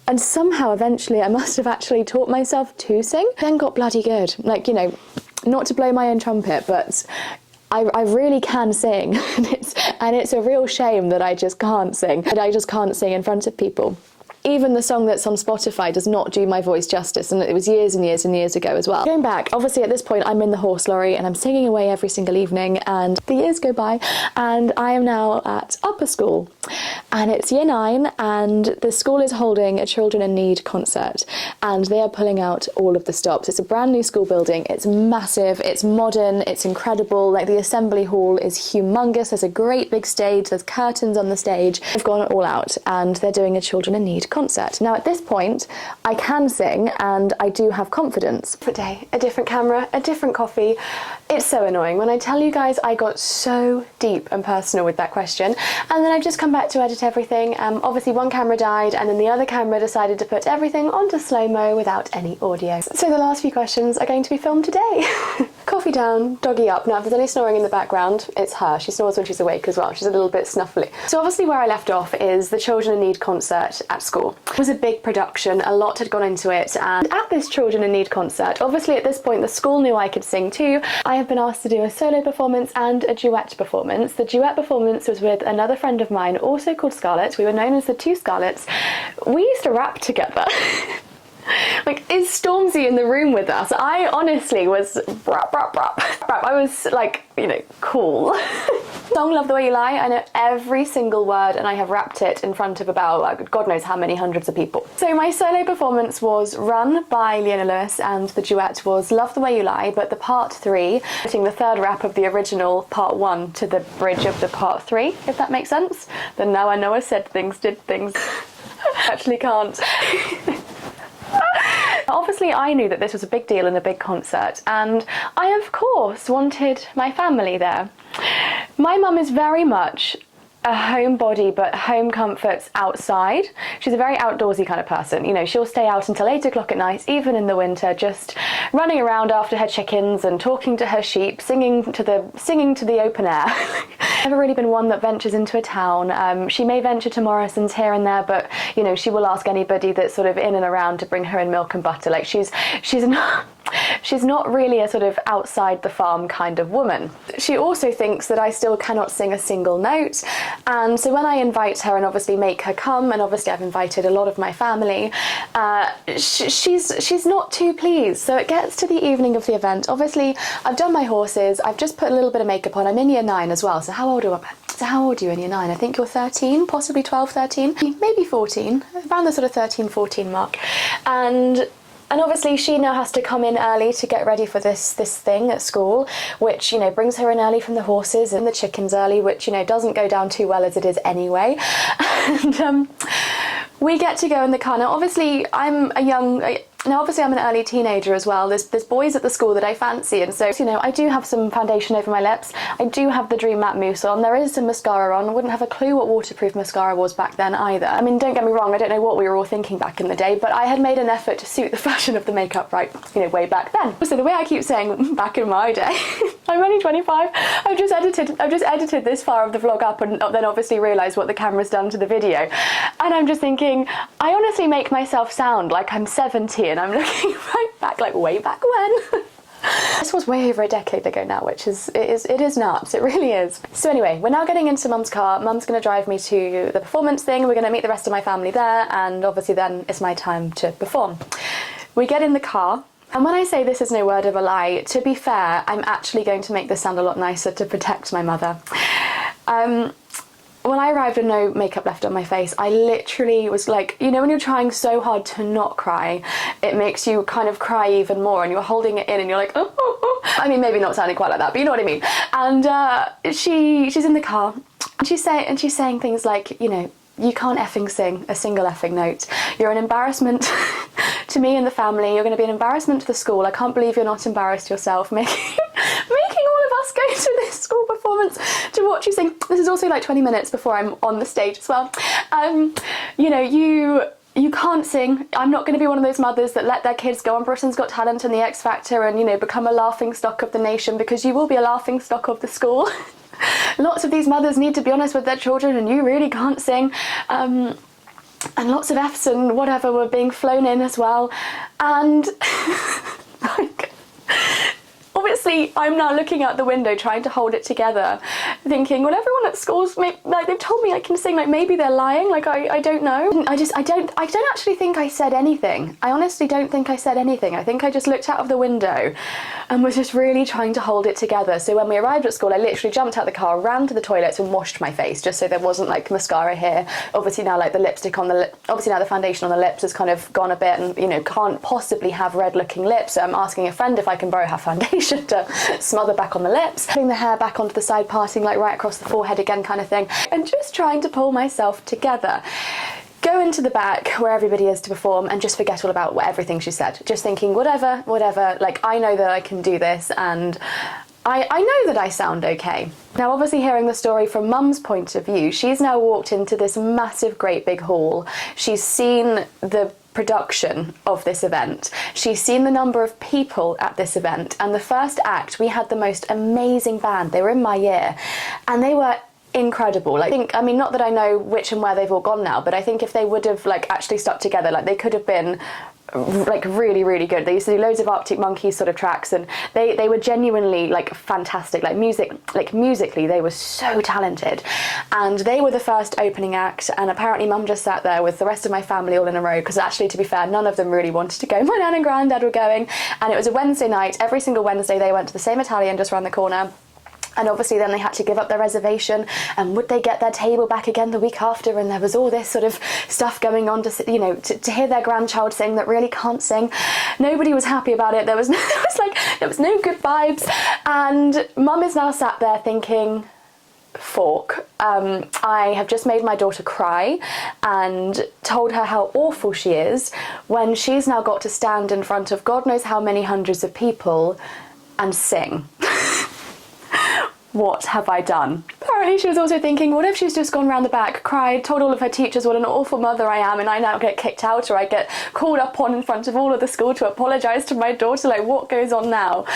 And somehow eventually I must have actually taught myself to sing, then got bloody good. Like, you know, not to blow my own trumpet, but I really can sing, and it's a real shame that I just can't sing. And I just can't sing in front of people. Even the song that's on Spotify does not do my voice justice, and it was years and years and years ago as well. Going back, obviously at this point I'm in the horse lorry and I'm singing away every single evening, and the years go by and I am now at upper school, and it's year 9, and the school is holding a Children in Need concert, and they are pulling out all of the stops. It's a brand new school building, it's massive, it's modern, it's incredible, like the assembly hall is humongous, there's a great big stage, there's curtains on the stage. They've gone all out and they're doing a Children in Need concert. Now at this point I can sing and I do have confidence. Different day, a different camera, a different coffee. It's so annoying. When I tell you guys, I got so deep and personal with that question, and then I've just come back to edit everything. Obviously one camera died and then the other camera decided to put everything onto slow-mo without any audio. So the last few questions are going to be filmed today. Coffee down, doggy up. Now if there's any snoring in the background, it's her. She snores when she's awake as well. She's a little bit snuffly. So obviously where I left off is the Children in Need concert at school. It was a big production, a lot had gone into it, and at this Children in Need concert, obviously at this point the school knew I could sing too. I have been asked to do a solo performance and a duet performance. The duet performance was with another friend of mine, also called Scarlet. We were known as the two Scarlets. We used to rap together. Like, is Stormzy in the room with us? I honestly was rap. I was like, you know, cool. Song Love the Way You Lie, I know every single word and I have rapped it in front of about, like, God knows how many hundreds of people. So my solo performance was Run by Leona Lewis and the duet was Love the Way You Lie, but the part 3, putting the third rap of the original part 1 to the bridge of the part 3, if that makes sense. Then now I know I said things, did things. Actually can't. Obviously I knew that this was a big deal and a big concert, and I of course wanted my family there. My mum is very much a homebody, but home comforts outside. She's a very outdoorsy kind of person. You know, she'll stay out until 8 o'clock at night, even in the winter, just running around after her chickens and talking to her sheep, singing to the open air. Never really been one that ventures into a town. She may venture to Morrison's here and there, but you know, she will ask anybody that's sort of in and around to bring her in milk and butter. Like she's not really a sort of outside the farm kind of woman. She also thinks that I still cannot sing a single note, and so when I invite her and obviously make her come, and obviously I've invited a lot of my family, she's not too pleased. So it gets to the evening of the event. Obviously I've done my horses, I've just put a little bit of makeup on. I'm in year 9 as well, so how old are you in year 9? I think you're 13, possibly 12, 13, maybe 14, around the sort of 13, 14 mark. And obviously she now has to come in early to get ready for this thing at school, which, you know, brings her in early from the horses and the chickens early, which, you know, doesn't go down too well as it is anyway. And we get to go in the car. Now obviously I'm an early teenager as well. There's boys at the school that I fancy, and so, you know, I do have some foundation over my lips. I do have the Dream Matte Mousse on. There is some mascara on. I wouldn't have a clue what waterproof mascara was back then either. I mean, don't get me wrong, I don't know what we were all thinking back in the day, but I had made an effort to suit the fashion of the makeup, right, you know, way back then. So the way I keep saying back in my day, I'm only 25. I've just edited this far of the vlog up and then obviously realised what the camera's done to the video. And I'm just thinking, I honestly make myself sound like I'm 70 and I'm looking right back, like way back when. This was way over a decade ago now, which is nuts. It really is. So anyway, we're now getting into Mum's car. Mum's going to drive me to the performance thing. We're going to meet the rest of my family there, and obviously then it's my time to perform. We get in the car. And when I say this is no word of a lie, to be fair, I'm actually going to make this sound a lot nicer to protect my mother. When I arrived with no makeup left on my face, I literally was like, you know, when you're trying so hard to not cry, it makes you kind of cry even more, and you're holding it in and you're like, oh. I mean, maybe not sounding quite like that, but you know what I mean. And she's in the car and she's saying things like, you know, you can't effing sing a single effing note. You're an embarrassment to me and the family. You're going to be an embarrassment to the school. I can't believe you're not embarrassed yourself making all of us go to this school performance to watch you sing. This is also like 20 minutes before I'm on the stage as well. You know, you can't sing. I'm not going to be one of those mothers that let their kids go on Britain's Got Talent and the X Factor and, you know, become a laughing stock of the nation, because you will be a laughing stock of the school. Lots of these mothers need to be honest with their children, and you really can't sing. And lots of F's and whatever were being flown in as well. And like, obviously I'm now looking out the window trying to hold it together, thinking, well, everyone at school's like, they've told me I can sing, like maybe they're lying, like I don't know. I don't actually think I said anything. I honestly don't think I said anything. I think I just looked out of the window and was just really trying to hold it together. So when we arrived at school, I literally jumped out the car, ran to the toilets and washed my face just so there wasn't like mascara here. Obviously now like the lipstick on the lip, obviously now the foundation on the lips has kind of gone a bit, and you know, can't possibly have red looking lips. So I'm asking a friend if I can borrow her foundation to smother back on the lips, putting the hair back onto the side, parting like right across the forehead again kind of thing, and just trying to pull myself together. Go into the back where everybody is to perform and just forget all about everything she said. Just thinking, whatever, like I know that I can do this, and I know that I sound okay. Now obviously hearing the story from Mum's point of view, she's now walked into this massive great big hall. She's seen the production of this event. She's seen the number of people at this event, and the first act, we had the most amazing band. They were in my year and they were incredible. I mean, not that I know which and where they've all gone now, but I think if they would have like actually stuck together, like they could have been like really, really good. They used to do loads of Arctic Monkeys sort of tracks, and they were genuinely like fantastic. Musically they were so talented, and they were the first opening act. And apparently Mum just sat there with the rest of my family all in a row, because actually, to be fair, none of them really wanted to go. My nan and granddad were going, and it was a Wednesday night. Every single Wednesday they went to the same Italian just around the corner. And obviously then they had to give up their reservation, and would they get their table back again the week after? And there was all this sort of stuff going on to, you know, to hear their grandchild sing that really can't sing. Nobody was happy about it. There was no good vibes. And Mum is now sat there thinking, fork. I have just made my daughter cry and told her how awful she is, when she's now got to stand in front of God knows how many hundreds of people and sing. What have I done? Apparently she was also thinking, what if she's just gone round the back, cried, told all of her teachers what an awful mother I am, and I now get kicked out, or I get called up on in front of all of the school to apologise to my daughter? Like, what goes on now?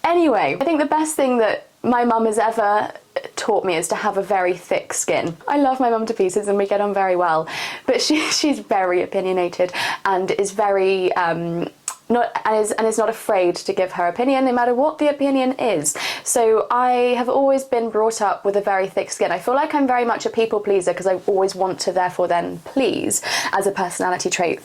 Anyway, I think the best thing that my mum has ever taught me is to have a very thick skin. I love my mum to pieces and we get on very well, but she's very opinionated and is very is not afraid to give her opinion, no matter what the opinion is. So I have always been brought up with a very thick skin. I feel like I'm very much a people pleaser, because I always want to therefore then please as a personality trait,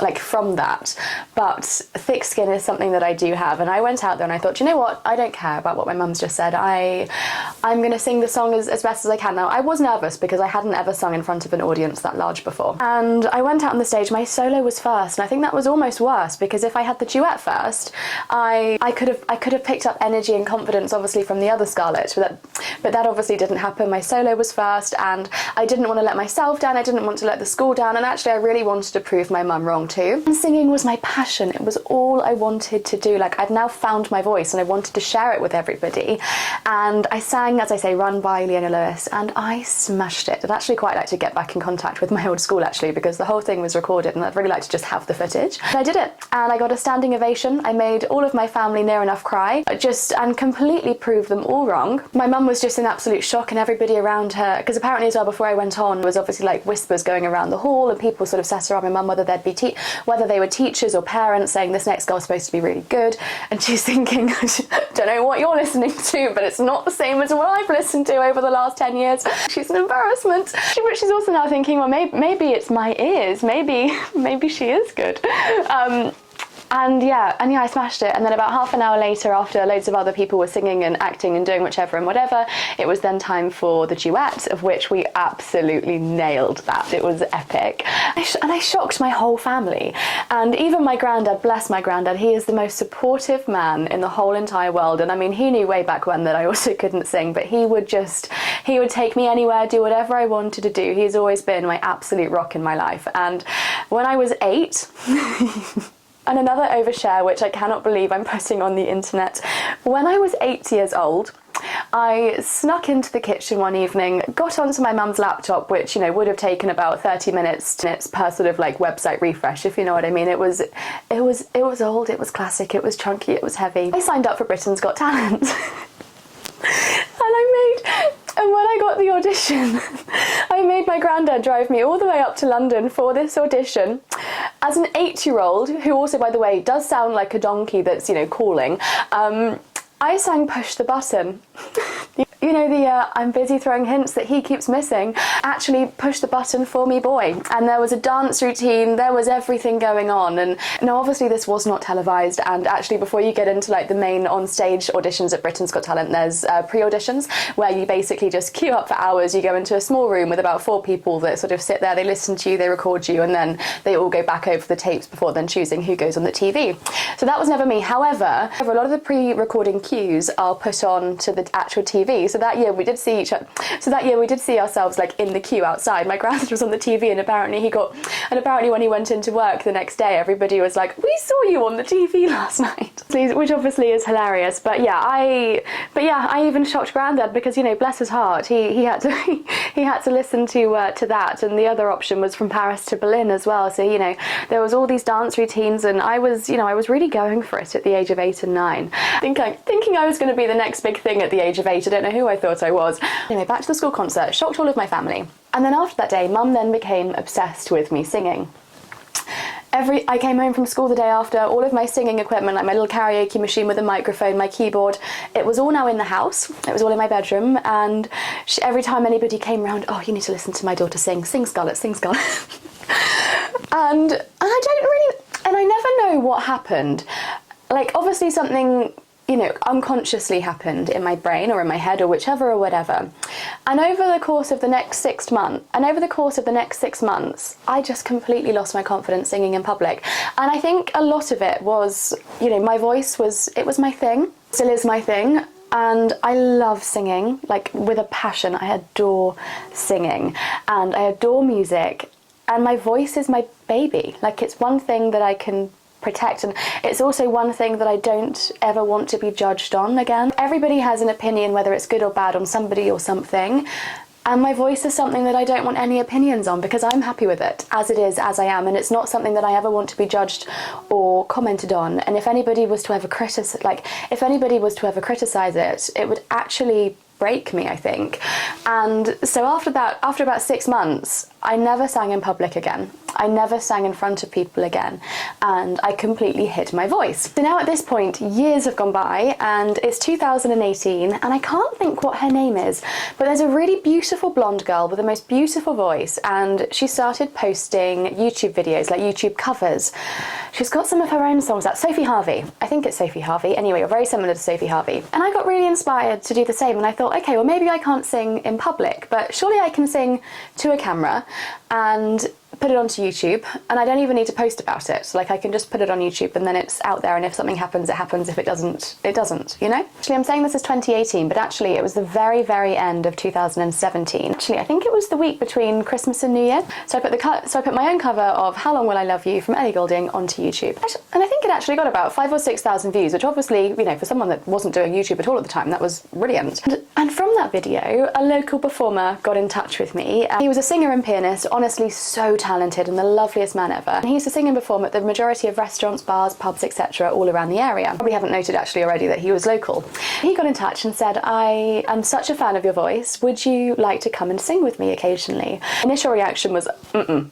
like from that. But thick skin is something that I do have, and I went out there and I thought, you know what, I don't care about what my mum's just said. I'm going to sing the song as best as I can. Now I was nervous because I hadn't ever sung in front of an audience that large before, and I went out on the stage. My solo was first, and I think that was almost worse, because if I had the duet first, I could have picked up energy and confidence obviously from the other Scarlet, but that obviously didn't happen. My solo was first, and I didn't want to let myself down, I didn't want to let the school down, and actually I really wanted to prove my mum wrong too. And singing was my passion. It was all I wanted to do. Like, I'd now found my voice and I wanted to share it with everybody, and I sang, as I say, Run by Leona Lewis, and I smashed it. I'd actually quite like to get back in contact with my old school actually, because the whole thing was recorded and I'd really like to just have the footage. But I did it, and I got a standing ovation. I made all of my family near enough cry, and completely proved them all wrong. My mum was just in absolute shock, and everybody around her, because apparently as well before I went on was obviously like whispers going around the hall, and people sort of sat around my mum, whether they were teachers or parents, saying this next girl's supposed to be really good, and she's thinking, I don't know what you're listening to, but it's not the same as what I've listened to over the last 10 years. She's an embarrassment. But she's also now thinking, well, maybe it's my ears, maybe she is good. And yeah, I smashed it. And then about half an hour later, after loads of other people were singing and acting and doing whichever and whatever, it was then time for the duet, of which we absolutely nailed that. It was epic. And I shocked my whole family. And even my granddad, bless my granddad, he is the most supportive man in the whole entire world. And I mean, he knew way back when that I also couldn't sing, but he would take me anywhere, do whatever I wanted to do. He's always been my absolute rock in my life. And when I was 8, and another overshare, which I cannot believe I'm putting on the internet. When I was 8 years old, I snuck into the kitchen one evening, got onto my mum's laptop, which, you know, would have taken about 30 minutes per sort of like website refresh, if you know what I mean. It was old, it was classic, it was chunky, it was heavy. I signed up for Britain's Got Talent. And when I got the audition, I made my granddad drive me all the way up to London for this audition. as an 8-year-old, who also, by the way, does sound like a donkey that's, you know, calling, I sang Push the Button. You know, the I'm busy throwing hints that he keeps missing. Actually, push the button for me, boy. And there was a dance routine, there was everything going on. And now, obviously, this was not televised. And actually, before you get into like the main on-stage auditions at Britain's Got Talent, there's pre-auditions where you basically just queue up for hours. You go into a small room with about 4 people that sort of sit there, they listen to you, they record you, and then they all go back over the tapes before then choosing who goes on the TV. So that was never me. However, a lot of the pre-recording cues are put on to the actual TV. So that year we did see ourselves like in the queue outside. My granddad was on the TV, and apparently when he went into work the next day, everybody was like, "We saw you on the TV last night," which obviously is hilarious. But yeah, I even shocked Granddad because, you know, bless his heart, he had to listen to that, and the other option was From Paris to Berlin as well. So, you know, there was all these dance routines, and I was really going for it at the age of 8 and 9, thinking I was going to be the next big thing at the age of 8. I don't know who I thought I was. Anyway, back to the school concert, shocked all of my family. And then after that day, Mum then became obsessed with me singing. I came home from school the day after, all of my singing equipment, like my little karaoke machine with a microphone, my keyboard, it was all now in the house. It was all in my bedroom, and every time anybody came around, "Oh, you need to listen to my daughter sing. Sing, Scarlet, sing, Scarlet." and I never know what happened. Like, obviously something, you know, unconsciously happened in my brain or in my head or whichever or whatever. And over the course of the next 6 months, I just completely lost my confidence singing in public. And I think a lot of it was, you know, my voice was my thing, still is my thing. And I love singing, like with a passion. I adore singing and I adore music. And my voice is my baby. Like, it's one thing that I can protect, and it's also one thing that I don't ever want to be judged on again. Everybody has an opinion, whether it's good or bad, on somebody or something, and my voice is something that I don't want any opinions on, because I'm happy with it as it is, as I am, and it's not something that I ever want to be judged or commented on. And if anybody was to ever criticize it, it would actually break me, I think. And so after about 6 months, I never sang in public again. I never sang in front of people again, and I completely hid my voice. So now at this point, years have gone by, and it's 2018, and I can't think what her name is, but there's a really beautiful blonde girl with the most beautiful voice, and she started posting YouTube videos, like YouTube covers. She's got some of her own songs out. Sophie Harvey. I think it's Sophie Harvey. Anyway, you're very similar to Sophie Harvey. And I got really inspired to do the same, and I thought, okay, well, maybe I can't sing in public, but surely I can sing to a camera and put it onto YouTube, and I don't even need to post about it. Like, I can just put it on YouTube and then it's out there, and if something happens, it happens. If it doesn't, it doesn't, you know? Actually, I'm saying this is 2018, but actually it was the very, very end of 2017. Actually, I think it was the week between Christmas and New Year. So I put my own cover of How Long Will I Love You from Ellie Goulding onto YouTube. And I think it actually got about 5,000 or 6,000 views, which obviously, you know, for someone that wasn't doing YouTube at all at the time, that was brilliant. And from that video, a local performer got in touch with me. He was a singer and pianist, honestly so talented and the loveliest man ever. And he used to sing and perform at the majority of restaurants, bars, pubs, etc. all around the area. Probably haven't noted actually already that he was local. He got in touch and said, "I am such a fan of your voice. Would you like to come and sing with me occasionally?" Initial reaction was,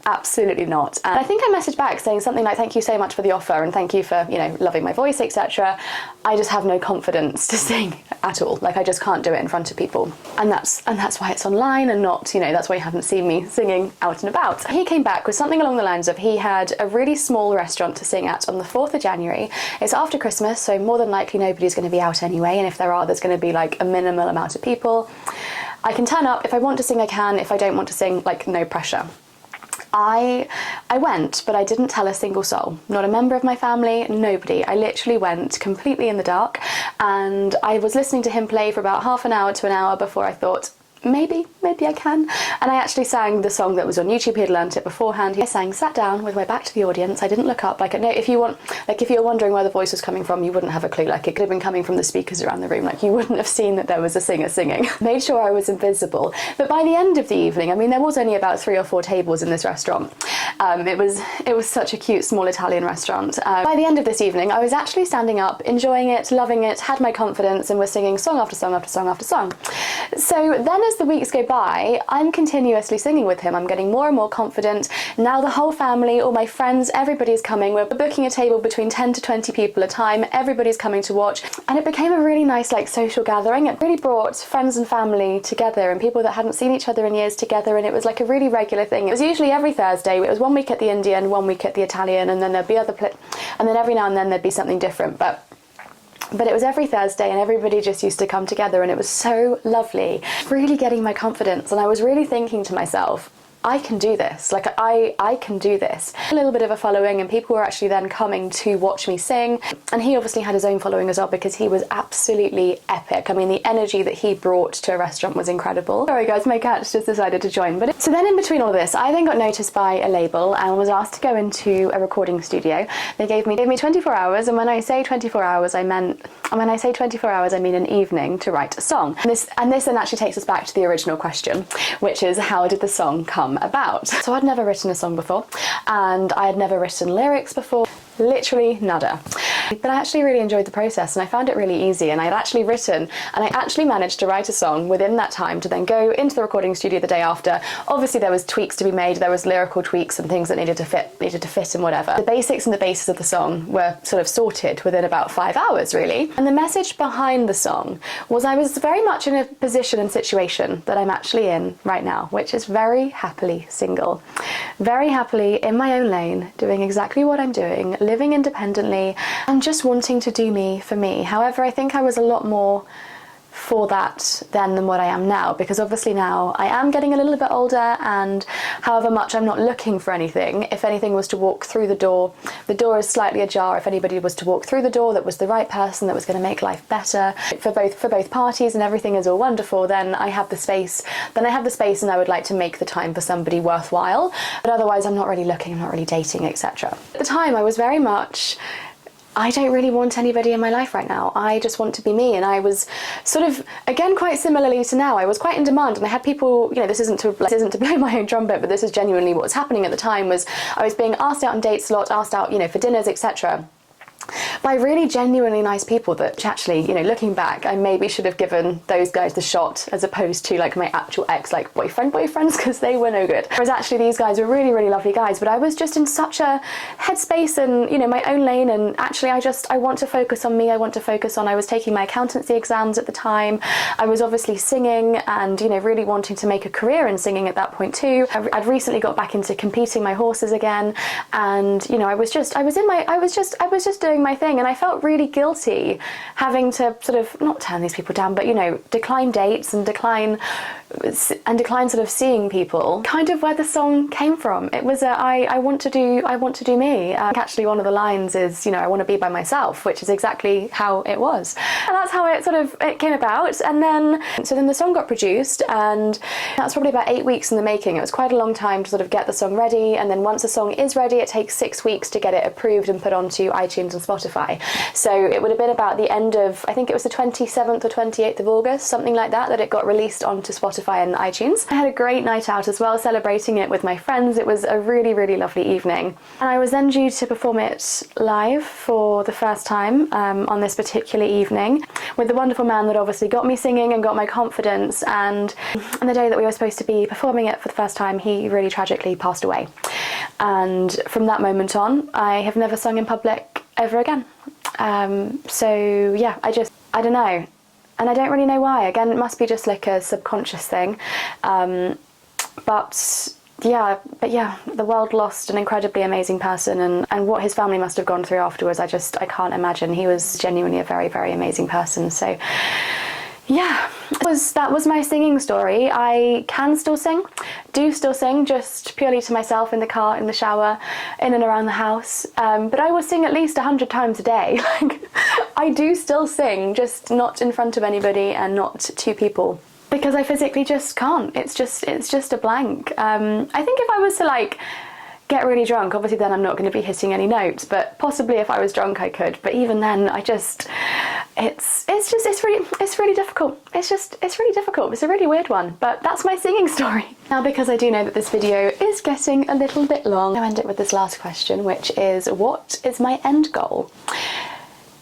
absolutely not. And I think I messaged back saying something like, "Thank you so much for the offer, and thank you for, you know, loving my voice, etc. I just have no confidence to sing at all. Like, I just can't do it in front of people." And that's why it's online and not, you know, that's why you haven't seen me singing out and about. He came back with something along the lines of, he had a really small restaurant to sing at on the 4th of January. It's after Christmas, so more than likely nobody's going to be out anyway, and if there are, there's going to be like a minimal amount of people. I can turn up. If I want to sing, I can. If I don't want to sing, like, no pressure. I went, but I didn't tell a single soul. Not a member of my family, nobody. I literally went completely in the dark, and I was listening to him play for about half an hour to an hour before I thought, maybe I can. And I actually sang the song that was on YouTube. He had learnt it beforehand. I sat down with my back to the audience. I didn't look up. Like, no, if you're wondering where the voice was coming from, you wouldn't have a clue. Like, it could have been coming from the speakers around the room. Like, you wouldn't have seen that there was a singer singing. Made sure I was invisible. But by the end of the evening, I mean, there was only about 3 or 4 tables in this restaurant. It was such a cute, small Italian restaurant. By the end of this evening, I was actually standing up, enjoying it, loving it, had my confidence, and was singing song after song after song after song. So then as the weeks go by, I'm continuously singing with him. I'm getting more and more confident. Now the whole family, all my friends, everybody's coming. We're booking a table between 10 to 20 people a time. Everybody's coming to watch. And it became a really nice like social gathering. It really brought friends and family together and people that hadn't seen each other in years together, and it was like a really regular thing. It was usually every Thursday. It was one week at the Indian, one week at the Italian, and then there'd be and then every now and then there'd be something different. But it was every Thursday and everybody just used to come together, and it was so lovely, really getting my confidence. And I was really thinking to myself, I can do this, like I can do this. A little bit of a following, and people were actually then coming to watch me sing, and he obviously had his own following as well because he was absolutely epic. I mean, the energy that he brought to a restaurant was incredible. Sorry guys, my cat's just decided to join. But so then in between all this, I then got noticed by a label and was asked to go into a recording studio. They gave me 24 hours, and when I say 24 hours, I mean an evening to write a song. And this then actually takes us back to the original question, which is how did the song come about? So I'd never written a song before, and I had never written lyrics before, literally nada. But I actually really enjoyed the process, and I found it really easy, and I'd actually written, and I actually managed to write a song within that time to then go into the recording studio the day after. Obviously there was tweaks to be made, there was lyrical tweaks and things that needed to fit and whatever. The basics and the basis of the song were sort of sorted within about 5 hours really. And the message behind the song was I was very much in a position and situation that I'm actually in right now, which is very happily single. Very happily in my own lane, doing exactly what I'm doing, living independently, and just wanting to do me for me. However, I think I was a lot more for that then than what I am now, because obviously now I am getting a little bit older, and however much I'm not looking for anything, if anything was to walk through the door is slightly ajar. If anybody was to walk through the door that was the right person, that was going to make life better for both parties, and everything is all wonderful, then I have the space and I would like to make the time for somebody worthwhile. But otherwise I'm not really looking, I'm not really dating, etc. At the time I was very much, I don't really want anybody in my life right now. I just want to be me. And I was sort of, again, quite similarly to now, I was quite in demand, and I had people, you know, this isn't to blow my own trumpet, but this is genuinely what was happening at the time. Was I was being asked out on dates a lot, asked out, you know, for dinners, etc., by really genuinely nice people that actually, you know, looking back, I maybe should have given those guys the shot as opposed to like my actual ex, like boyfriends, because they were no good. Whereas actually these guys were really, really lovely guys, but I was just in such a headspace and, you know, my own lane, and actually I want to focus on me. I was taking my accountancy exams at the time. I was obviously singing and, you know, really wanting to make a career in singing at that point too. I'd recently got back into competing my horses again, and, you know, I was just doing my thing, and I felt really guilty having to sort of not turn these people down, but, you know, decline dates and decline sort of seeing people. Kind of where the song came from. It was I want to do me. Actually one of the lines is, you know, I want to be by myself, which is exactly how it was, and that's how it came about. And then the song got produced, and that's probably about 8 weeks in the making. It was quite a long time to sort of get the song ready, and then once a song is ready, it takes 6 weeks to get it approved and put onto iTunes and Spotify. So it would have been about the end of, I think it was the 27th or 28th of August, something like that, that it got released onto Spotify and iTunes. I had a great night out as well, celebrating it with my friends. It was a really, really lovely evening. And I was then due to perform it live for the first time on this particular evening with the wonderful man that obviously got me singing and got my confidence. And on the day that we were supposed to be performing it for the first time, he really tragically passed away. And from that moment on, I have never sung in public ever again. So yeah, I don't know, and I don't really know why. Again, it must be just like a subconscious thing, but yeah, the world lost an incredibly amazing person, and what his family must have gone through afterwards, I can't imagine. He was genuinely a very, very amazing person. So yeah, that was my singing story. I can still sing, do still sing, just purely to myself in the car, in the shower, in and around the house. But I will sing at least 100 times a day. Like, I do still sing, just not in front of anybody and not to people, because I physically just can't. It's just a blank. I think if I was to like get really drunk, obviously then I'm not going to be hitting any notes, but possibly if I was drunk I could. But even then, it's really difficult. It's really difficult. It's a really weird one, but that's my singing story. Now, because I do know that this video is getting a little bit long, I'll end it with this last question, which is, what is my end goal?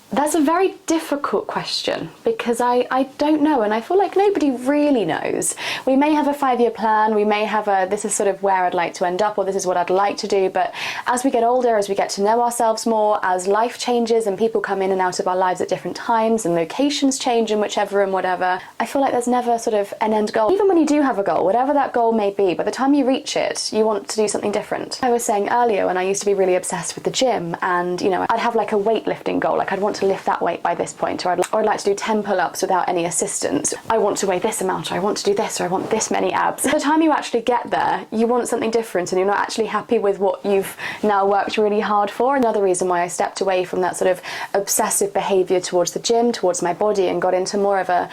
That's a very difficult question because I don't know, and I feel like nobody really knows. We may have a 5-year plan, we may have this is sort of where I'd like to end up, or this is what I'd like to do, but as we get older, as we get to know ourselves more, as life changes and people come in and out of our lives at different times and locations change in whichever and whatever, I feel like there's never sort of an end goal. Even when you do have a goal, whatever that goal may be, by the time you reach it, you want to do something different. I was saying earlier when I used to be really obsessed with the gym, and you know, I'd have like a weightlifting goal, like I'd want to lift that weight by this point, or I'd like to do 10 pull-ups without any assistance. I want to weigh this amount, or I want to do this, or I want this many abs. By the time you actually get there, you want something different and you're not actually happy with what you've now worked really hard for. Another reason why I stepped away from that sort of obsessive behaviour towards the gym, towards my body, and got into more of a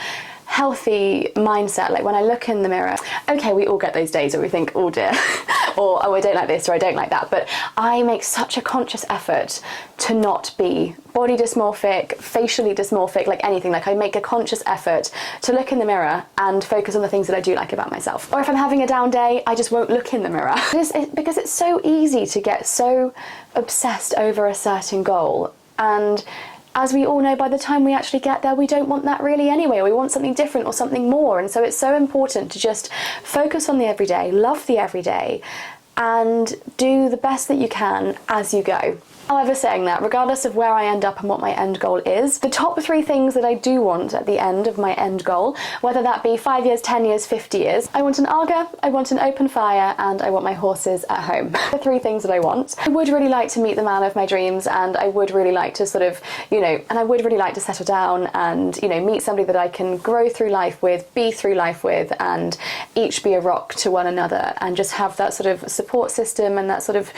healthy mindset. Like when I look in the mirror, okay, we all get those days where we think, oh dear, or oh, I don't like this, or I don't like that, but I make such a conscious effort to not be body dysmorphic, facially dysmorphic, like anything. Like I make a conscious effort to look in the mirror and focus on the things that I do like about myself. Or if I'm having a down day, I just won't look in the mirror. Because it's so easy to get so obsessed over a certain goal, and as we all know, by the time we actually get there, we don't want that really anyway. We want something different or something more. And so it's so important to just focus on the everyday, love the everyday, and do the best that you can as you go. However, saying that, regardless of where I end up and what my end goal is, the top 3 things that I do want at the end of my end goal, whether that be 5 years, 10 years, 50 years, I want an Aga, I want an open fire, and I want my horses at home. The 3 things that I want. I would really like to meet the man of my dreams, and I would really like to sort of, you know, and I would really like to settle down and, you know, meet somebody that I can grow through life with, be through life with, and each be a rock to one another, and just have that sort of support system and that sort of,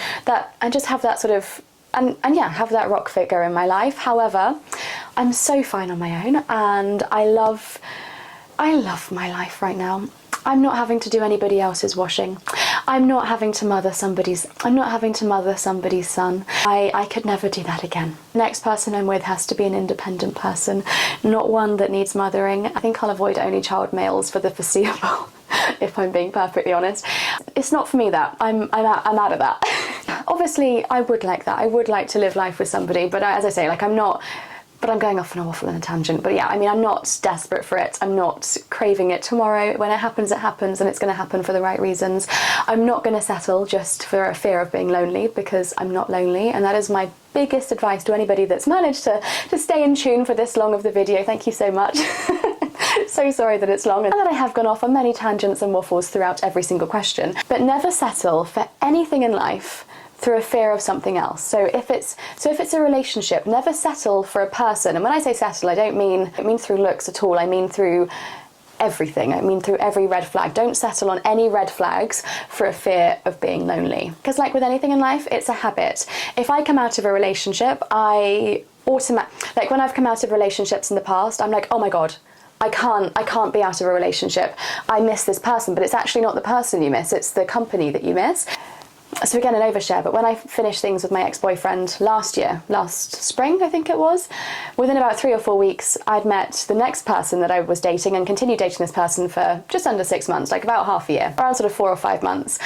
and just have that sort of, and yeah, have that rock figure in my life. However, I'm so fine on my own, and I love my life right now. I'm not having to do anybody else's washing. I'm not having to mother somebody's son. I could never do that again. Next person I'm with has to be an independent person, not one that needs mothering. I think I'll avoid only child males for the foreseeable, if I'm being perfectly honest. It's not for me that. I'm out of that. Obviously, I would like that. I would like to live life with somebody, but as I say, like I'm not, but I'm going off on a waffle and a tangent. But yeah, I mean, I'm not desperate for it. I'm not craving it tomorrow. When it happens, and it's going to happen for the right reasons. I'm not going to settle just for a fear of being lonely, because I'm not lonely, and that is my biggest advice to anybody that's managed to stay in tune for this long of the video. Thank you so much. So sorry that it's long and that I have gone off on many tangents and waffles throughout every single question, but never settle for anything in life through a fear of something else. So if it's a relationship, never settle for a person. And when I say settle, I don't mean through looks at all. I mean through everything. I mean through every red flag. Don't settle on any red flags for a fear of being lonely. Because like with anything in life, it's a habit. If I come out of a relationship, like when I've come out of relationships in the past, I'm like, oh my God, I can't be out of a relationship. I miss this person, but it's actually not the person you miss, it's the company that you miss. So again, an overshare, but when I finished things with my ex-boyfriend last spring, I think it was, within about 3 or 4 weeks, I'd met the next person that I was dating and continued dating this person for just under 6 months, like about half a year, around sort of 4 or 5 months.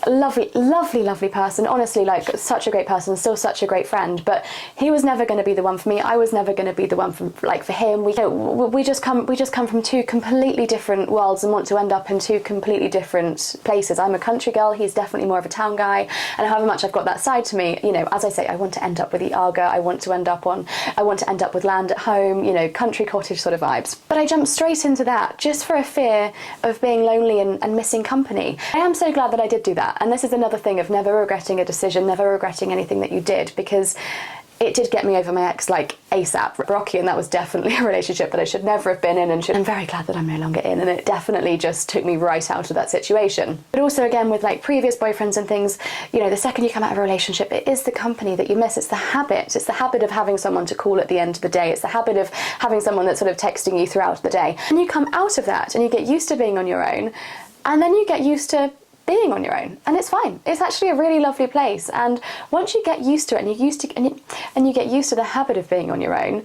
Lovely person, honestly, like such a great person, still such a great friend, but he was never going to be the one for me. I was never going to be the one for him. We just come from 2 completely different worlds and want to end up in 2 completely different places. I'm a country girl, he's definitely more of a town guy, and however much I've got that side to me, you know, as I say, I want to end up with the Aga, I want to end up with land at home, you know, country cottage sort of vibes. But I jumped straight into that just for a fear of being lonely and missing company. I am so glad that I did do that. And this is another thing of never regretting a decision, never regretting anything that you did, because it did get me over my ex like ASAP, Rocky, and that was definitely a relationship that I should never have been in, and I'm very glad that I'm no longer in, and it definitely just took me right out of that situation. But also again with like previous boyfriends and things, you know, the second you come out of a relationship, it is the company that you miss. It's the habit of having someone to call at the end of the day. It's the habit of having someone that's sort of texting you throughout the day, and you come out of that and you get used to being on your own, and then you get used to being on your own, and it's fine. It's actually a really lovely place, and once you get used to it and you get used to the habit of being on your own,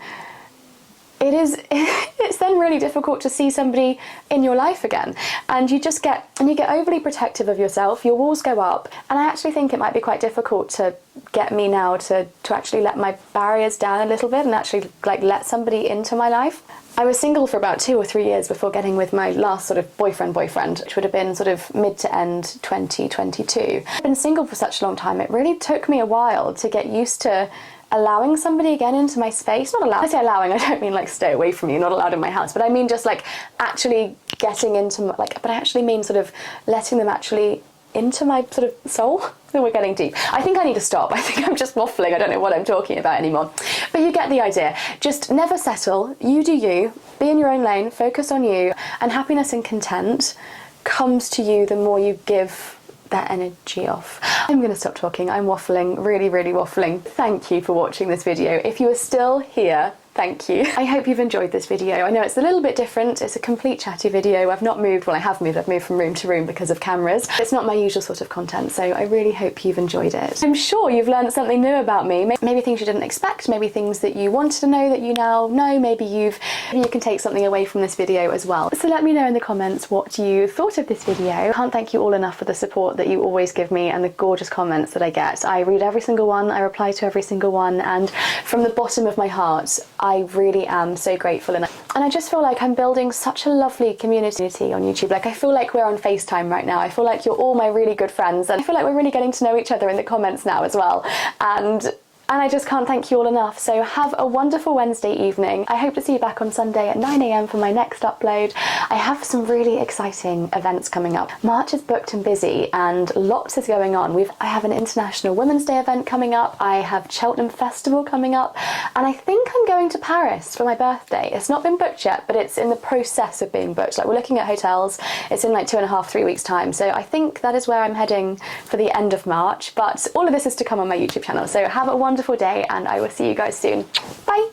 it's then really difficult to see somebody in your life again, and you get overly protective of yourself. Your walls go up, and I actually think it might be quite difficult to get me now to actually let my barriers down a little bit and actually like let somebody into my life. I was single for about 2 or 3 years before getting with my last sort of boyfriend, which would have been sort of mid to end 2022. I've been single for such a long time, it really took me a while to get used to allowing somebody again into my space. Not allowed, I say allowing, I don't mean like stay away from you, not allowed in my house, but I mean just like actually getting into like, but I actually mean sort of letting them actually into my sort of soul. We're getting deep. I think I need to stop. I think I'm just waffling. I don't know what I'm talking about anymore. But you get the idea. Just never settle. You do you. Be in your own lane. Focus on you. And happiness and content comes to you the more you give that energy off. I'm going to stop talking. I'm waffling. Really, really waffling. Thank you for watching this video. If you are still here, thank you. I hope you've enjoyed this video. I know it's a little bit different. It's a complete chatty video. I've not moved, well I have moved, I've moved from room to room because of cameras. It's not my usual sort of content, so I really hope you've enjoyed it. I'm sure you've learned something new about me. Maybe things you didn't expect, maybe things that you wanted to know that you now know, maybe you can take something away from this video as well. So let me know in the comments what you thought of this video. I can't thank you all enough for the support that you always give me and the gorgeous comments that I get. I read every single one, I reply to every single one, and from the bottom of my heart, I really am so grateful, and I just feel like I'm building such a lovely community on YouTube. Like I feel like we're on FaceTime right now. I feel like you're all my really good friends, and I feel like we're really getting to know each other in the comments now as well. And I just can't thank you all enough. So have a wonderful Wednesday evening. I hope to see you back on Sunday at 9 AM for my next upload. I have some really exciting events coming up. March is booked and busy and lots is going on. I have an International Women's Day event coming up. I have Cheltenham Festival coming up. And I think I'm going to Paris for my birthday. It's not been booked yet, but it's in the process of being booked. Like we're looking at hotels. It's in like 2.5, 3 weeks time. So I think that is where I'm heading for the end of March. But all of this is to come on my YouTube channel. So have a wonderful day and I will see you guys soon. Bye.